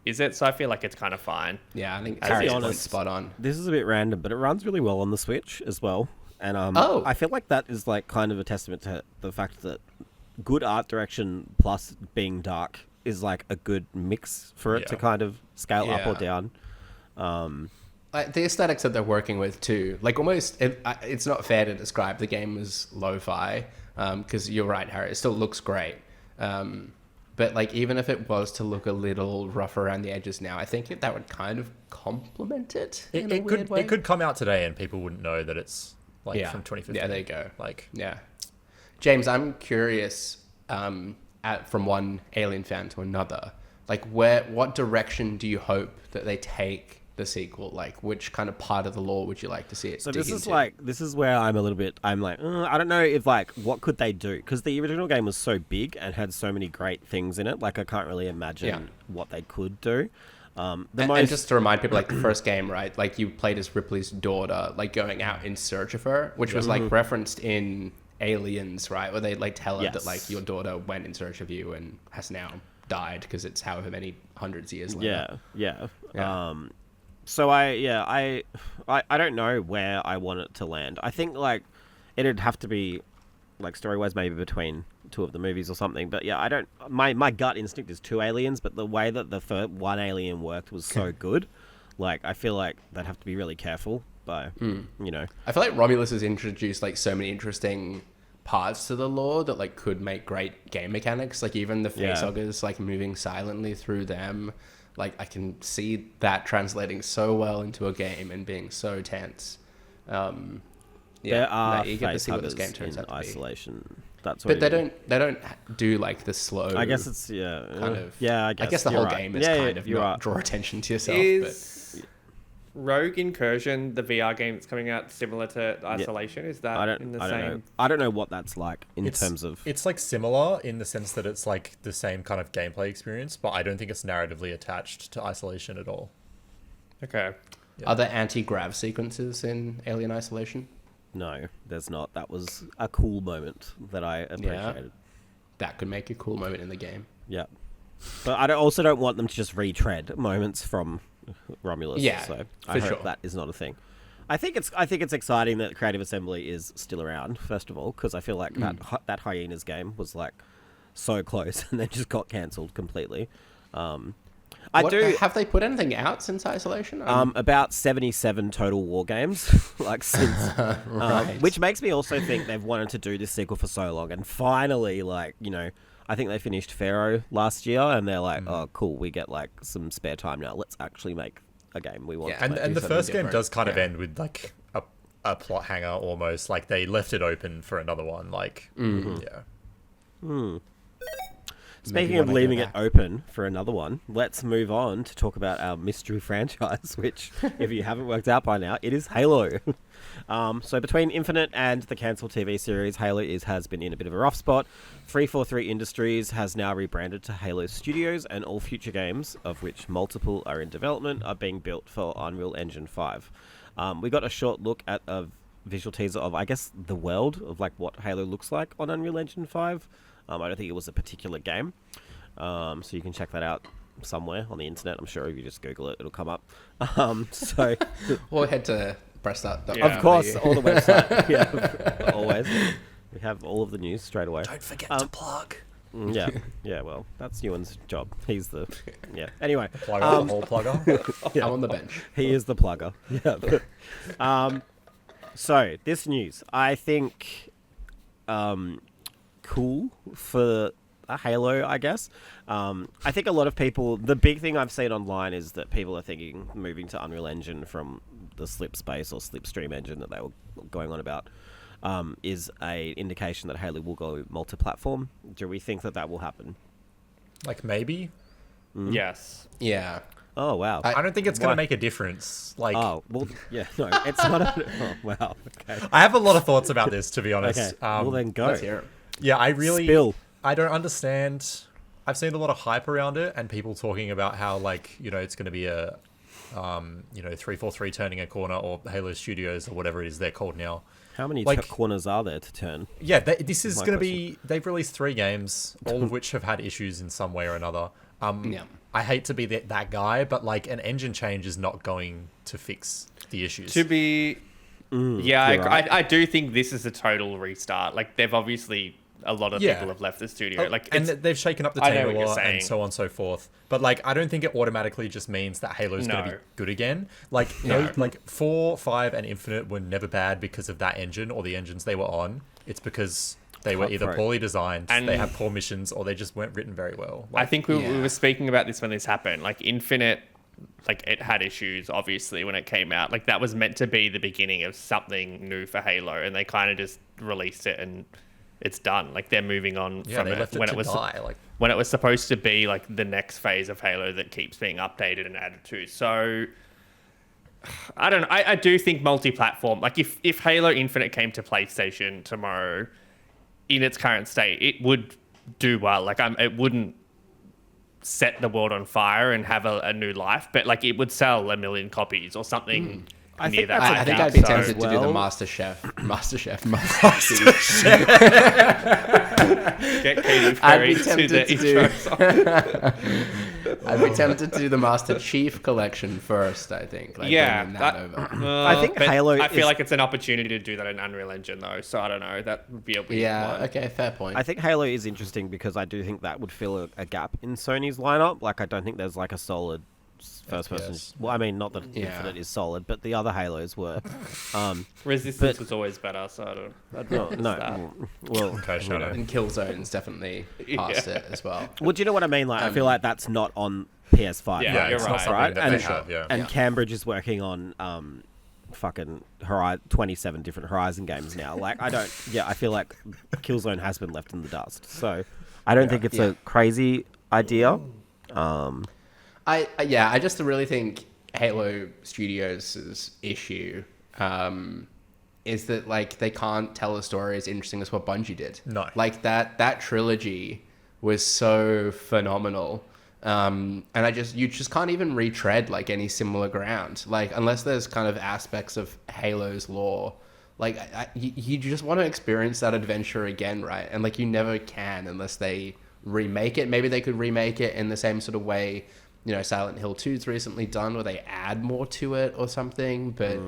Is it? So I feel like it's kind of fine. Yeah, I think To be Harry's honest, point's spot on. This is a bit random, but it runs really well on the Switch as well. And Oh. I feel like that is like kind of a testament to the fact that good art direction plus being dark is like a good mix for it to Yeah. kind of scale up or Yeah. down. Like, the aesthetics that they're working with too, like almost, it's not fair to describe the game as lo-fi, because you're right, Harry, it still looks great. But like, even if it was to look a little rough around the edges now, I think that would kind of complement it in a it weird could way. it could come out today and people wouldn't know that it's like Yeah. from 2015. Yeah, there you go. Like, Yeah. James, I'm curious, from one Alien fan to another, like what direction do you hope that they take the sequel? Like, which kind of part of the lore would you like to see it So dig this is into? like this is where I'm like I don't know if like what could they do, because the original game was so big and had so many great things in it. Like I can't really imagine what they could do. And just to remind people, like the first game, right? Like you played as Ripley's daughter, like going out in search of her, which was like referenced in Aliens, right? Where they like tell her that Yes. like your daughter went in search of you and has now died because it's however many hundreds of years later. Yeah. Yeah. So I don't know where I want it to land. I think like it'd have to be like story-wise maybe between two of the movies or something. But yeah, I don't. My gut instinct is two aliens, but the way that the first one alien worked was so good. Like I feel like they'd have to be really careful by you know. I feel like Romulus has introduced like so many interesting parts to the lore that like could make great game mechanics. Like even the facehuggers, like moving silently through them. Like I can see that translating so well into a game and being so tense. There are eager to see what this facehuggers game turns in out to be. Isolation. That's what. But they don't do like the slow. I guess it's kind of. Yeah, I guess the you're whole right. game is kind of not draw attention to yourself. Is Rogue Incursion, the VR game that's coming out, similar to Isolation? Is that in the I same? don't know. I don't know what that's like in terms of. It's like similar in the sense that it's like the same kind of gameplay experience, but I don't think it's narratively attached to Isolation at all. Okay. Are there anti-grav sequences in Alien Isolation? No, there's not. That was a cool moment that I appreciated. That could make a cool moment in the game. Yeah. But I also don't want them to just retread moments from Romulus. Yeah, so for I hope sure. that is not a thing. I think it's exciting that Creative Assembly is still around. First of all, because I feel like that Hyenas game was like so close and then just got cancelled completely. Have they put anything out since Isolation? About 77 total war games, like since, Right. which makes me also think they've wanted to do this sequel for so long, and finally, like I think they finished Pharaoh last year, and they're like, oh, cool, we get like some spare time now. Let's actually make a game we want. Yeah, to And make. and the something first game different. does kind of Yeah. end with like a plot hanger almost. Like they left it open for another one. Like yeah. Speaking Maybe of when I go leaving it back. open for another one, let's move on to talk about our mystery franchise, which, if you haven't worked out by now, it is Halo. So between Infinite and the cancelled TV series, Halo has been in a bit of a rough spot. 343 Industries has now rebranded to Halo Studios, and all future games, of which multiple are in development, are being built for Unreal Engine 5. We got a short look at a visual teaser of, I guess, the world of like what Halo looks like on Unreal Engine 5. I don't think it was a particular game. So you can check that out somewhere on the internet. I'm sure if you just Google it, it'll come up. So, Or head to breastout.com. Yeah. of course, all the website. Yeah, always. We have all of the news straight away. Don't forget to plug. Yeah, well, that's Ewan's job. He's the... Yeah. Anyway, Plugger, the whole plugger. yeah. I'm on the bench. He is the plugger. Yeah. So this news, I think, cool for a Halo, I guess. I think a lot of people, the big thing I've seen online is that people are thinking moving to Unreal Engine from the Slipspace or Slipstream engine that they were going on about is a indication that Halo will go multi-platform. Do we think that will happen? Like maybe. Yes. Yeah. Oh wow. I don't think it's going Why? to make a difference. Like, Oh well, yeah. No, it's not. Oh wow. Okay. I have a lot of thoughts about this, to be honest. Okay. Well then go. Let's hear it. Yeah, I really Spill. I don't understand. I've seen a lot of hype around it and people talking about how it's going to be a 343 turning a corner, or Halo Studios, or whatever it is they're called now. How many Like- corners are there to turn? Yeah, this is My going to be. They've released 3 games, all of which have had issues in some way or another. Yeah. I hate to be that guy, but like an engine change is not going to fix the issues. To be, you're right. I do think this is a total restart. Like they've obviously a lot of Yeah. people have left the studio. Like and it's, they've shaken up the I know team what a you're lot saying. and so on and so forth. But like, I don't think it automatically just means that Halo's going to No. be good again. Like, No. like 4, 5, and Infinite were never bad because of that engine or the engines they were on. It's because they were either Cutthroat. poorly designed, And- they had poor missions, or they just weren't written very well. I Like, think we Yeah. were speaking about this when this happened. Like Infinite, like it had issues obviously when it came out. Like that was meant to be the beginning of something new for Halo, and they kind of just released it and it's done. Like they're moving on yeah, from they it left it when to it was die. Like, when it was supposed to be like the next phase of Halo that keeps being updated and added to. So I don't know. I do think multi-platform. Like if Halo Infinite came to PlayStation tomorrow in its current state, it would do well. Like it wouldn't set the world on fire and have a new life, but like it would sell 1 million copies or something. I near think that. that's I think So- I'd be so tempted to do the well- Master Chef. Get Katy I'd be Perry to tempted the to do- intro song. I'd be tempted to do the Master Chief collection first. I think. Like, Yeah, bringing that over. I think but Halo I feel is- like it's an opportunity to do that in Unreal Engine though, so I don't know. That would be a weird Yeah. one. Okay. Fair point. I think Halo is interesting because I do think that would fill a gap in Sony's lineup. Like, I don't think there's like a solid first person. FPS. Well, I mean, not that Yeah. Infinite is solid, but the other Halos were. Resistance But- was always better, so I don't. I'd No, rather no. that. Well, okay, shut up. And Killzone's definitely past it as well. well, do you know what I mean? Like, I feel like that's not on PS5. Yeah, Yeah, you're it's right. not something Right? that And- they have. Yeah. And Yeah. Cambridge is working on fucking 27 different Horizon games now. Like, I feel like Killzone has been left in the dust. So I don't think it's Yeah. a crazy idea. I just really think Halo Studios' issue is that like they can't tell a story as interesting as what Bungie did. No. Like that trilogy was so phenomenal. And you just can't even retread like any similar ground. Like unless there's kind of aspects of Halo's lore, like you just want to experience that adventure again, right? And like you never can unless they remake it. Maybe they could remake it in the same sort of way, Silent Hill 2's recently done, where they add more to it or something. But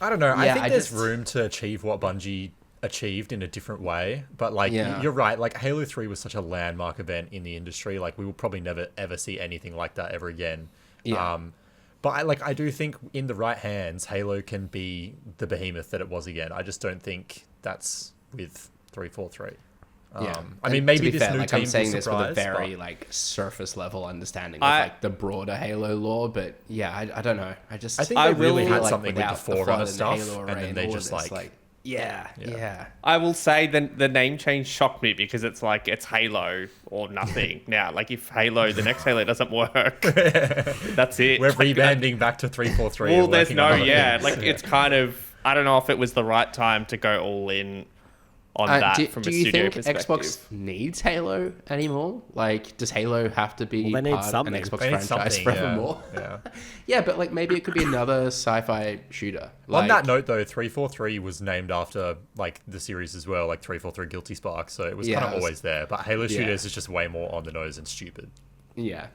I don't know. I Yeah, think I there's just- room to achieve what Bungie achieved in a different way. But like, Yeah. you're right. Like Halo 3 was such a landmark event in the industry. Like we will probably never ever see anything like that ever again. Yeah. But I do think in the right hands, Halo can be the behemoth that it was again. I just don't think that's with 343. yeah, I mean, And maybe to be this fair, new like, team I'm saying will this with a surprise, very but- like surface level understanding of I- like the broader Halo lore. But yeah, I don't know. I think I they really will- had like, something with the without Forerunner Flood and stuff, Halo and then Array they all of just this, like yeah. I will say the name change shocked me because it's like it's Halo or nothing now. Like if the next Halo doesn't work, that's it. we're Like, rebanding back to 343. Well, and there's working no, on other yeah. things. Like it's kind of. I don't know if it was the right time to go all in on that do, from do a you studio think perspective. Xbox needs Halo anymore? Like, does Halo have to be Well, they need part of something. an Xbox They need franchise something, forevermore? Yeah. Yeah, but like maybe it could be another sci-fi shooter. On Like, that note, though, 343 was named after like the series as well, like 343 Guilty Spark, so it was Yeah, kind of it was- always there. But Halo yeah. Studios is just way more on the nose and stupid. yeah,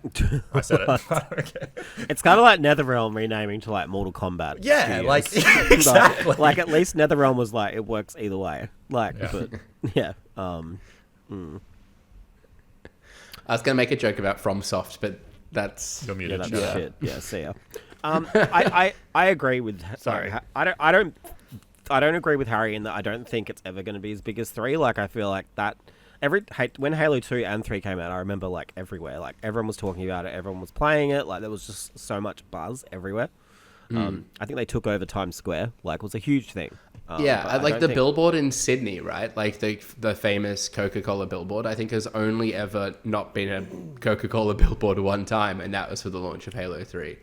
I said it. Okay. It's kind of like NetherRealm renaming to like Mortal Kombat. Yeah, Studios. like Like- exactly. Like, at least NetherRealm was like it works either way. Like, Yeah. but yeah. I was gonna make a joke about FromSoft, but that's You're Yeah, muted. that's shut up. shit. Yeah, see ya. I agree with. Sorry. I don't agree with Harry in that I don't think it's ever going to be as big as 3. Like, I feel like that when Halo 2 and 3 came out, I remember like everywhere, like everyone was talking about it, everyone was playing it, like there was just so much buzz everywhere. I think they took over Times Square, like it was a huge thing. Yeah, but I like don't the think- billboard in Sydney, right? Like the famous Coca-Cola billboard, I think has only ever not been a Coca-Cola billboard one time, and that was for the launch of Halo 3.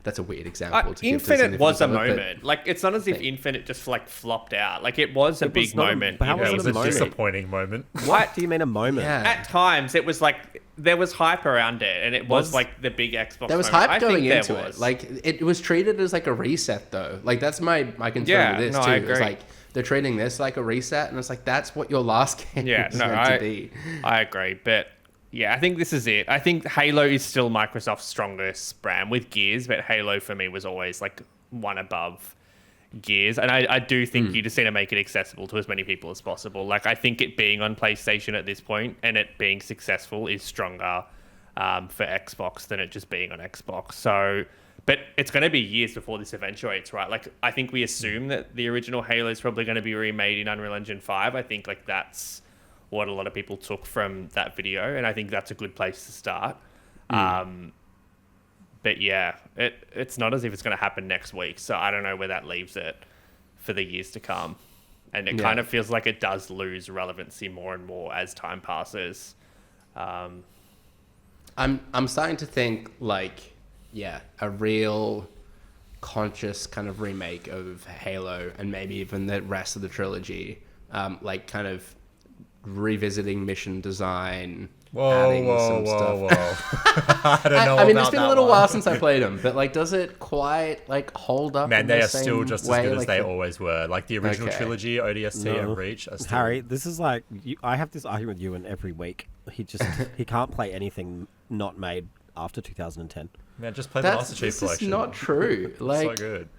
That's a weird example to give to Infinite was a significance of it, but- moment. Like, it's not as if Infinite just like flopped out. Like, it was a It big was not a- moment. but how in was It it was a a moment? disappointing moment. What do you mean a moment? Yeah. At times, it was like there was hype around it, and it was, Was- like the big Xbox. There was moment. hype I going think there into was. it. Like it was treated as like a reset, though. Like that's my concern Yeah, with this no, too. I It's agree. like they're treating this like a reset, and it's like that's what your last game Yeah, was no, meant to be. I agree, but yeah, I think this is it. I think Halo is still Microsoft's strongest brand with Gears, but Halo for me was always like one above Gears, and I do think you just need to make it accessible to as many people as possible. Like, I think it being on PlayStation at this point and it being successful is stronger for Xbox than it just being on Xbox. So, but it's going to be years before this eventuates, right? Like, I think we assume that the original Halo is probably going to be remade in Unreal Engine 5. I think like that's what a lot of people took from that video, and I think that's a good place to start. But yeah, it's not as if it's going to happen next week, so I don't know where that leaves it for the years to come. And it kind of feels like it does lose relevancy more and more as time passes. I'm starting to think like, yeah, a real conscious kind of remake of Halo and maybe even the rest of the trilogy, like kind of revisiting mission design, adding some stuff. I don't know. I mean, it's about been a that little one. while since I played them, but like, does it quite like hold up? Man, in they the are still same just as way? good as Like, they always were. Like the original Okay. trilogy, ODST No. and Reach are still... Harry, this is like I have this argument with Ewan every week. He can't play anything not made after 2010. Man, just play the Master Chief This is collection. not true. Like, so good.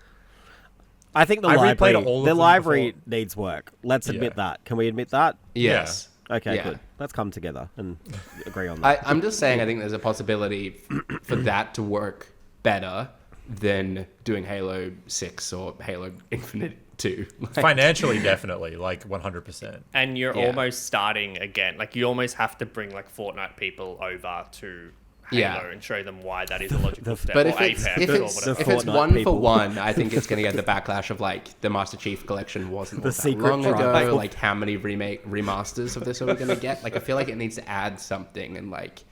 I think the I replayed library, all of the them library before. needs work. Let's admit Yeah. that. Can we admit that? yes. Okay, Yeah. good. Let's come together and agree on that. I'm just saying, I think there's a possibility for that to work better than doing Halo 6 or Halo Infinite 2. Like, Financially, definitely, like 100%. And you're Yeah. almost starting again. Like, you almost have to bring like Fortnite people over to Halo Yeah. and show them why that is a logical step. but or if it's, Apex if or it's, whatever. if it's Fortnite one for people. one, I think it's going to get the backlash of like the Master Chief collection wasn't The all that secret long trial. ago. Like how many remasters of this are we going to get? Like I feel like it needs to add something and like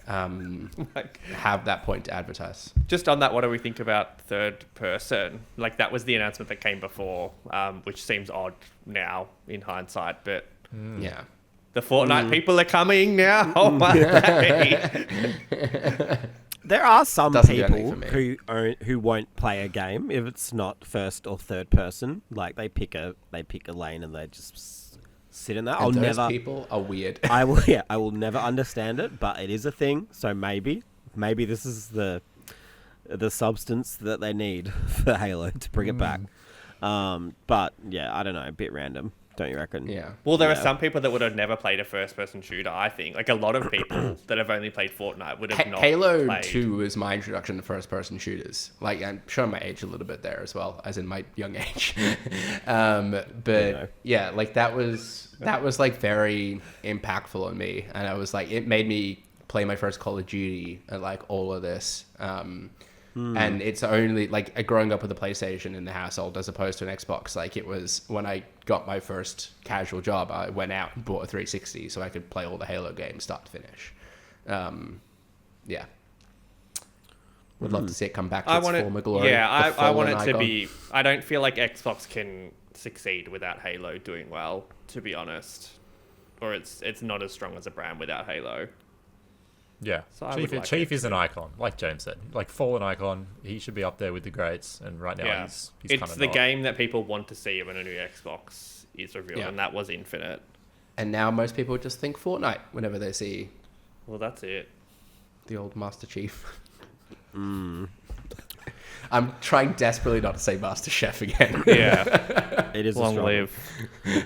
Like, have that point to advertise. just on that, what do we think about third person? Like, that was the announcement that came before, which seems odd now in hindsight, but Yeah. the Fortnite people are coming now. Oh my day. There are some Doesn't do people anything for who won't play a game if it's not first or third person. Like they pick a lane and they just sit in that. And those never. people are weird. I will never understand it, but it is a thing. So maybe this is the substance that they need for Halo to bring it back. But yeah, I don't know, a bit random, don't you reckon? Yeah. Well, there are Yeah. some people that would have never played a first-person shooter, I think. Like, a lot of people that have only played Fortnite would have not Halo played. 2 was my introduction to first-person shooters. Like, I'm showing my age a little bit there as well, as in my young age. But yeah, like that was like very impactful on me, and I was like, it made me play my first Call of Duty and like all of this. And it's only like growing up with a PlayStation in the household as opposed to an Xbox. Like it was when I got my first casual job, I went out and bought a 360 so I could play all the Halo games start to finish. Yeah. Would love to see it come back to its former glory. Yeah, I the want it fallen to icon. be. I don't feel like Xbox can succeed without Halo doing well, to be honest. Or it's not as strong as a brand without Halo. Yeah, So I Chief, would like Chief it is an icon, like James said, like fallen icon. He should be up there with the greats, and right now Yeah, he's it's kind of the not. game that people want to see when a new Xbox is revealed, Yeah. and that was Infinite. And now most people just think Fortnite whenever they see Well, that's it. the old Master Chief. I'm trying desperately not to say Master Chef again. Yeah, It is a long struggle.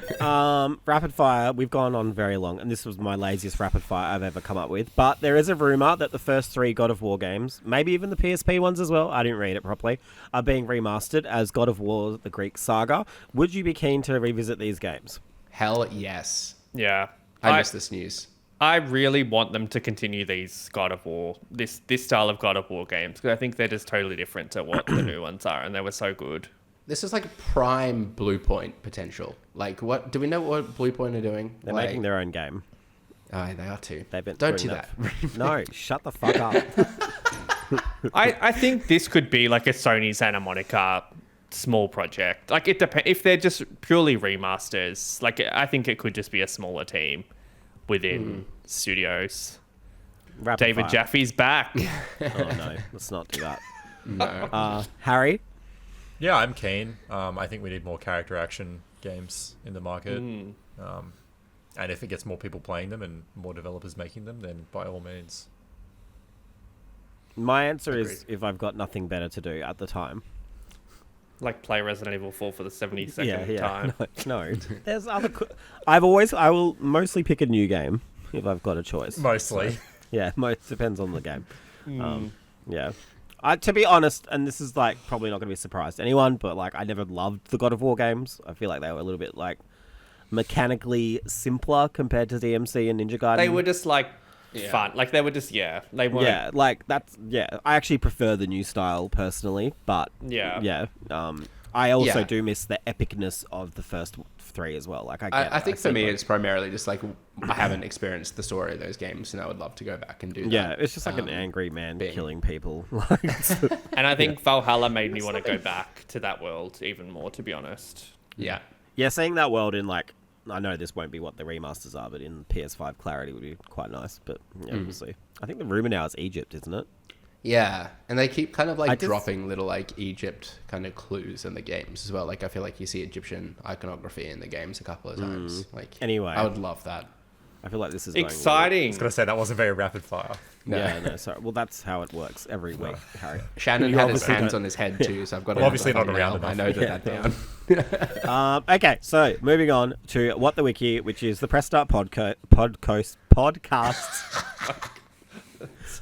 live. Rapid fire. We've gone on very long, and this was my laziest rapid fire I've ever come up with. But there is a rumor that the first 3 God of War games, maybe even the PSP ones as well, I didn't read it properly, are being remastered as God of War: The Greek Saga. Would you be keen to revisit these games? Hell yes. Yeah, I missed this news. I really want them to continue these God of War, this style of God of War games, because I think they're just totally different to what the new ones are, and they were so good. This is like prime Blue Point potential. Like, what do we know what Blue Point are doing? They're like, making their own game. Oh, they are too. They've been Don't doing do that. No, shut the fuck up. I think this could be like a Sony Santa Monica small project. Like it depends if they're just purely remasters. Like I think it could just be a smaller team within studios. Rapid David fire. Jaffe's back. Oh no, let's not do that. No. Harry? Yeah, I'm keen. I think we need more character action games in the market. And if it gets more people playing them and more developers making them, then by all means. My answer is Agreed. if I've got nothing better to do at the time. Like play Resident Evil 4 for the 72nd time. No. There's other. I will mostly pick a new game if I've got a choice. Mostly. Yeah, most depends on the game. Yeah. To be honest, and this is like probably not going to be a surprise to anyone, but like I never loved the God of War games. I feel like they were a little bit like mechanically simpler compared to DMC and Ninja Gaiden. They were just like Yeah. fun. Like they were just they weren't. Yeah, like that's I actually prefer the new style personally, but Yeah. I also Yeah. do miss the epicness of the first three as well. Like I think for see me, both. it's primarily just like I haven't experienced the story of those games, and I would love to go back and do that. yeah, it's just like an angry man being- killing people. And I think Valhalla made me want to go back to that world even more, to be honest. Yeah. Yeah, seeing that world in like, I know this won't be what the remasters are, but in PS5 clarity would be quite nice. But yeah, we'll see. I think the rumor now is Egypt, isn't it? Yeah, and they keep kind of I like just- dropping little like Egypt kind of clues in the games as well. Like I feel like you see Egyptian iconography in the games a couple of times. Like Anyway. I would love that. I feel like this is going really- I Exciting. was going to say that wasn't very rapid fire. No. Yeah, no, sorry. Well, that's how it works every week, Harry. Shannon You had his obviously hands don't- on his head too, so I've got Well, obviously another not around thumbnail. I enough. know that down. Okay, so moving on to What the Wiki, which is the Press Start podcast.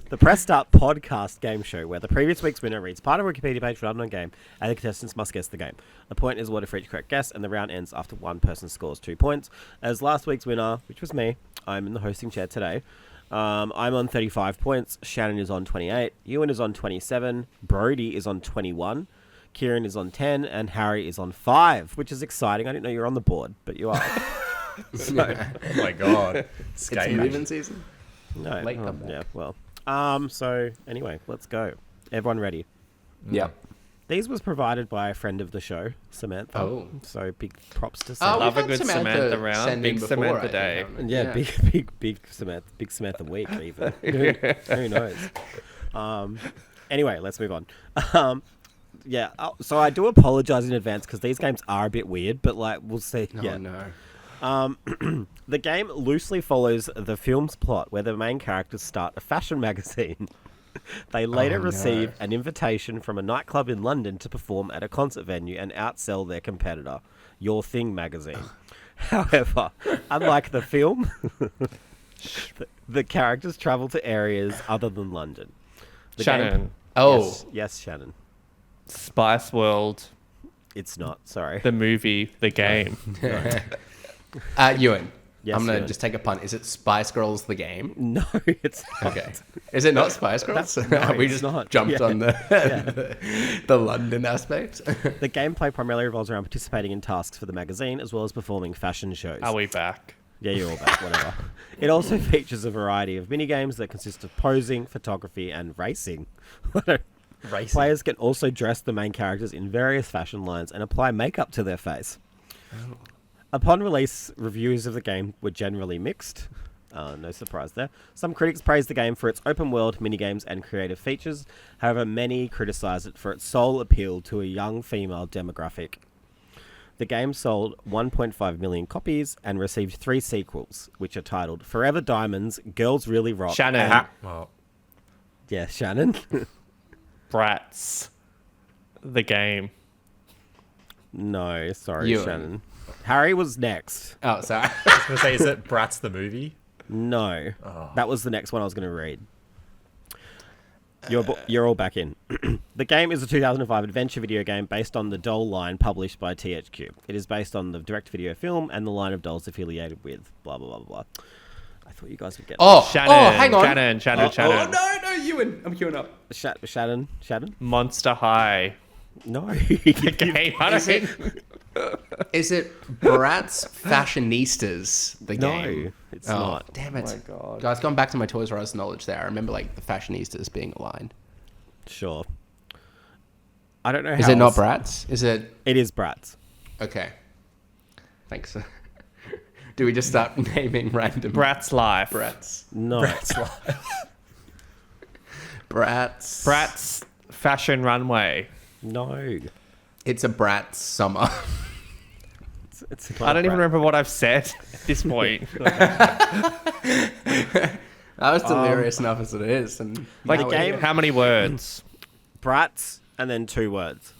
The Press Start podcast game show where the previous week's winner reads part of a Wikipedia page for an unknown game and the contestants must guess the game. The point is what if for each correct guess, and the round ends after one person scores 2 points. As last week's winner, which was me, I'm in the hosting chair today. I'm on 35 points. Shannon is on 28. Ewan is on 27. Brody is on 21. Kieran is on 10. And Harry is on 5, which is exciting. I didn't know you were on the board, but you are. So, Oh my god. It's Scathing. moving season. no, Late comeback. yeah, well. So anyway, let's go. Everyone ready? Yep. These was provided by a friend of the show, Samantha. Oh. So big props to Oh, Samantha. Love we've a had good Samantha Samantha round. send Big in before, Samantha I think, day. haven't we? Yeah, big Samantha week even. Who knows? Anyway, let's move on. So I do apologize in advance because these games are a bit weird, but like we'll see. Oh yeah. no. The game loosely follows the film's plot, where the main characters start a fashion magazine. They later Oh, no. receive an invitation from a nightclub in London to perform at a concert venue and outsell their competitor, Your Thing magazine. However, unlike the film, the characters travel to areas other than London. The Shannon, game- Oh. Yes, Shannon. Spice World, It's not. Sorry. the movie, the game. Ewan. Yes, I'm gonna Ewan. just take a punt. Is it Spice Girls the game? No, it's not. Okay. Is it not Spice Girls? no, we it's just not. jumped Yeah. on the London aspect. The gameplay primarily revolves around participating in tasks for the magazine, as well as performing fashion shows. Are we back? Yeah, you're all back, whatever. It also features a variety of minigames that consist of posing, photography, and racing. Racing. Players can also dress the main characters in various fashion lines and apply makeup to their face. Upon release, reviews of the game were generally mixed. No surprise there. Some critics praised the game for its open world, minigames, and creative features. However, many criticized it for its sole appeal to a young female demographic. The game sold 1.5 million copies and received 3 sequels, which are titled Forever Diamonds, Girls Really Rock. Shannon, and- Well, Yeah, Shannon. Bratz, the game. No, sorry, Ewan. Shannon. Harry was next. Oh, sorry. I was going to say, is it Bratz the movie? No, Oh. that was the next one I was going to read. You're all back in. The game is a 2005 adventure video game based on the doll line published by THQ. It is based on the direct-to-video film and the line of dolls affiliated with blah, blah, blah, blah. I thought you guys would get Shannon, hang on. Shannon. Oh, no, Ewan. I'm queuing up. Shannon? Monster High. No. The game. I Is don't it, is it Bratz Fashionistas, the game? No, it's not. Damn it. Oh my God. Guys, going back to my Toys R Us knowledge there, I remember like the Fashionistas being aligned. Sure. I don't know how Is it not else- Bratz? Is it... It is Bratz. Okay. Thanks. Do we just start naming random... Brat's Life. Bratz. No. Bratz. Brat's Fashion Runway. No. It's a Bratz summer. It's I don't even remember what I've said at this point. That was delirious enough as it is. And Like, now we're here. how many words? Bratz and then 2 words.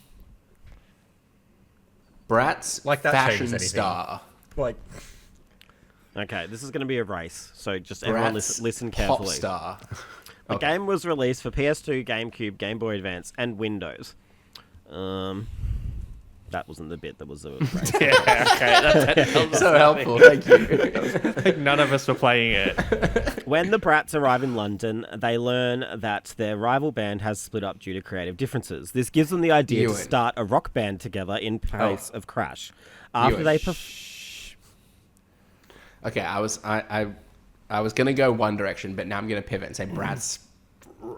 Bratz Like that Fashion changes anything. Star. Like, Okay, this is going to be a race, so just everyone Bratz listen Pop carefully. Star. The Okay. game was released for PS2, GameCube, Game Boy Advance, and Windows. That wasn't the bit that was a race. Yeah, okay. That's So helpful, thank you. like none of us were playing it. When the Brats arrive in London, they learn that their rival band has split up due to creative differences. This gives them the idea to Ewan. start a rock band together in place of Crash. After Ewan, they Okay, I was gonna go one direction, but now I'm gonna pivot and say Bratz.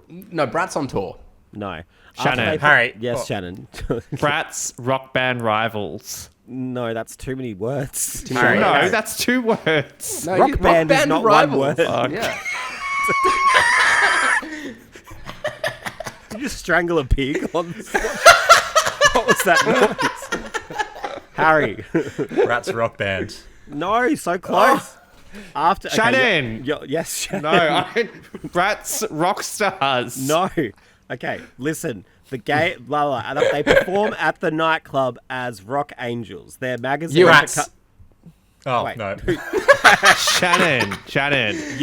No, Bratz on tour. no. Shannon. After they Harry. Yes, Oh. Shannon. Brat's Rock Band Rivals. No, that's too many words. Too Harry, many No, words. that's 2 words. No, Rock Band is not one Rivals. word. Yeah. Did you strangle a pig on the spot? What was that noise? Harry. Rats Rock Band. No, so close. After okay, Shannon. yes, Shannon. No, Brat's Rock Stars. No. Okay, listen. The gay blah blah. And they perform at the nightclub as Rock Angels. Their magazine. You to rats. Oh, Wait. no. Shannon.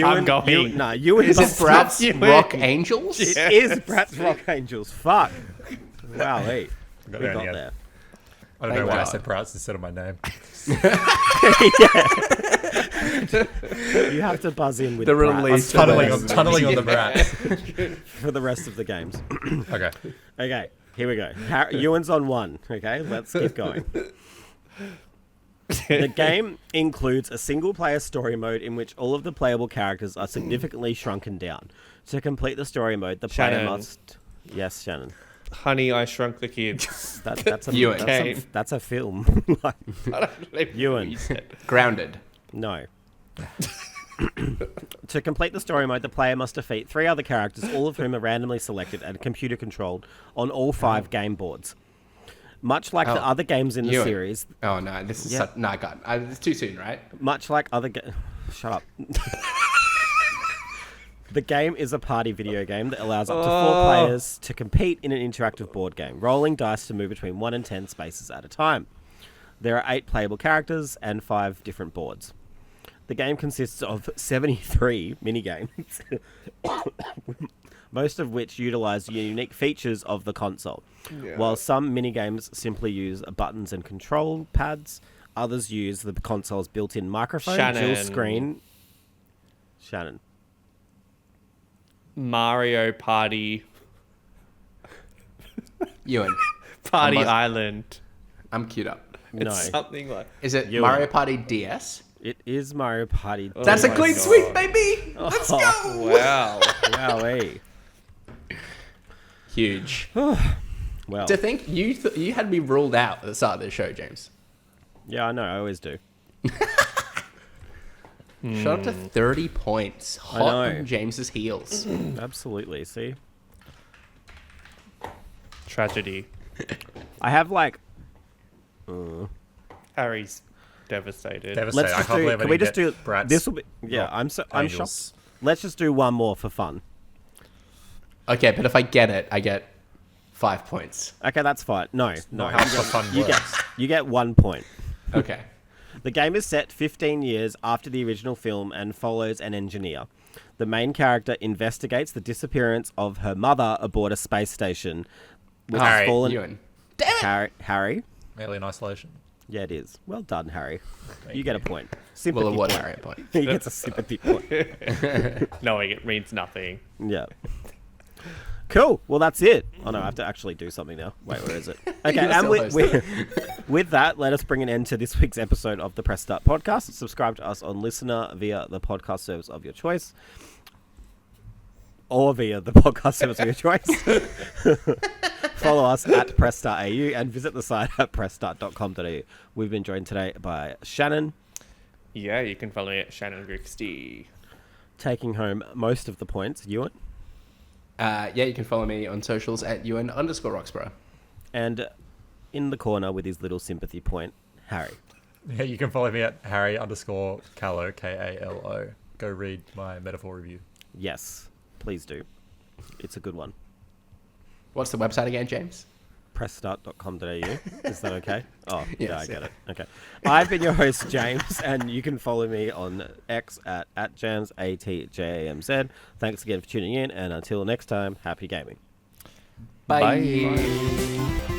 I'm going. Ewan Is it busted- Bratz you Rock in. Angels? It is Bratz Rock Angels. Fuck. Wow, hey. We there in got the end. there. I don't Thank know why I God. said Rats instead of my name. You have to buzz in with The Bratz release. Tunneling on the Rats. for the rest of the games. Okay. Okay, here we go. Ewan's on 1. Okay, let's keep going. The game includes a single-player story mode in which all of the playable characters are significantly shrunken down. To complete the story mode, the player Shannon. must... Yes, Shannon. Honey, I Shrunk the Kids. That's a Ewan. that's a film. I don't know Ewan. what you said. Grounded. No. To complete the story mode, the player must defeat 3 other characters, all of whom are randomly selected and computer controlled on all 5 game boards. Much like the other games in the Ewan. series, Oh no, this is no God. It's too soon, right? much like other shut up. The game is a party video game that allows up to 4 players to compete in an interactive board game, rolling dice to move between 1 and 10 spaces at a time. There are 8 playable characters and 5 different boards. The game consists of 73 minigames, most of which utilize unique features of the console. While some minigames simply use buttons and control pads, others use the console's built-in microphone, dual Shannon. screen. Shannon. Mario Party. Ewan. Party I'm buzz- Island. I'm queued up. No, It's something like. Is it Ewan. Mario Party DS? it is Mario Party. That's a my clean God. sweep, baby. Let's go. Wow. Wowee. Huge. Well, To think you had me ruled out at the start of the show, James. yeah, I know. I always do. Shot up to 30 points. Hot know. on James's heels. Absolutely. See, Tragedy. I have like. Harry's devastated. Let's I just can't do. believe I Can we didn't just do? get Bratz This will be. Yeah, Rock I'm Angels. shocked. Let's just do one more for fun. Okay, but if I get it, I get 5 points. Okay, that's fine. No. Not how for fun You works. get 1 point. Okay. The game is set 15 years after the original film and follows an engineer. The main character investigates the disappearance of her mother aboard a space station, which has Harry, fallen. Ewan. Harry. Alien Isolation. Yeah, it is. Well done, Harry. You get a point. Sympathy Well, what point. Harry point? He gets a sympathy point. No, it means nothing. Yeah. Cool. Well, that's it. Oh no, I have to actually do something now. Wait, where is it? Okay, You're and still with that, let us bring an end to this week's episode of the Press Start podcast. Subscribe to us on Listener via the podcast service of your choice. Or via the podcast service of your choice. Follow us at pressstart.au and visit the site at pressstart.com.au. We've been joined today by Shannon. Yeah, you can follow me at Shannon Grixty. Taking home most of the points, Ewan. Yeah, you can follow me on socials at UN_Roxborough. And in the corner with his little sympathy point, Harry. Yeah, you can follow me at Harry_Kallo, Kalo. Go read my Metaphor review. Yes, please do. It's a good one. What's the website again, James? Pressstart.com.au. Is that okay? Oh, Yes, yeah, I get it. Okay. I've been your host, James, and you can follow me on X at Jams, ATJAMZ. Thanks again for tuning in, and until next time, happy gaming. Bye. Bye.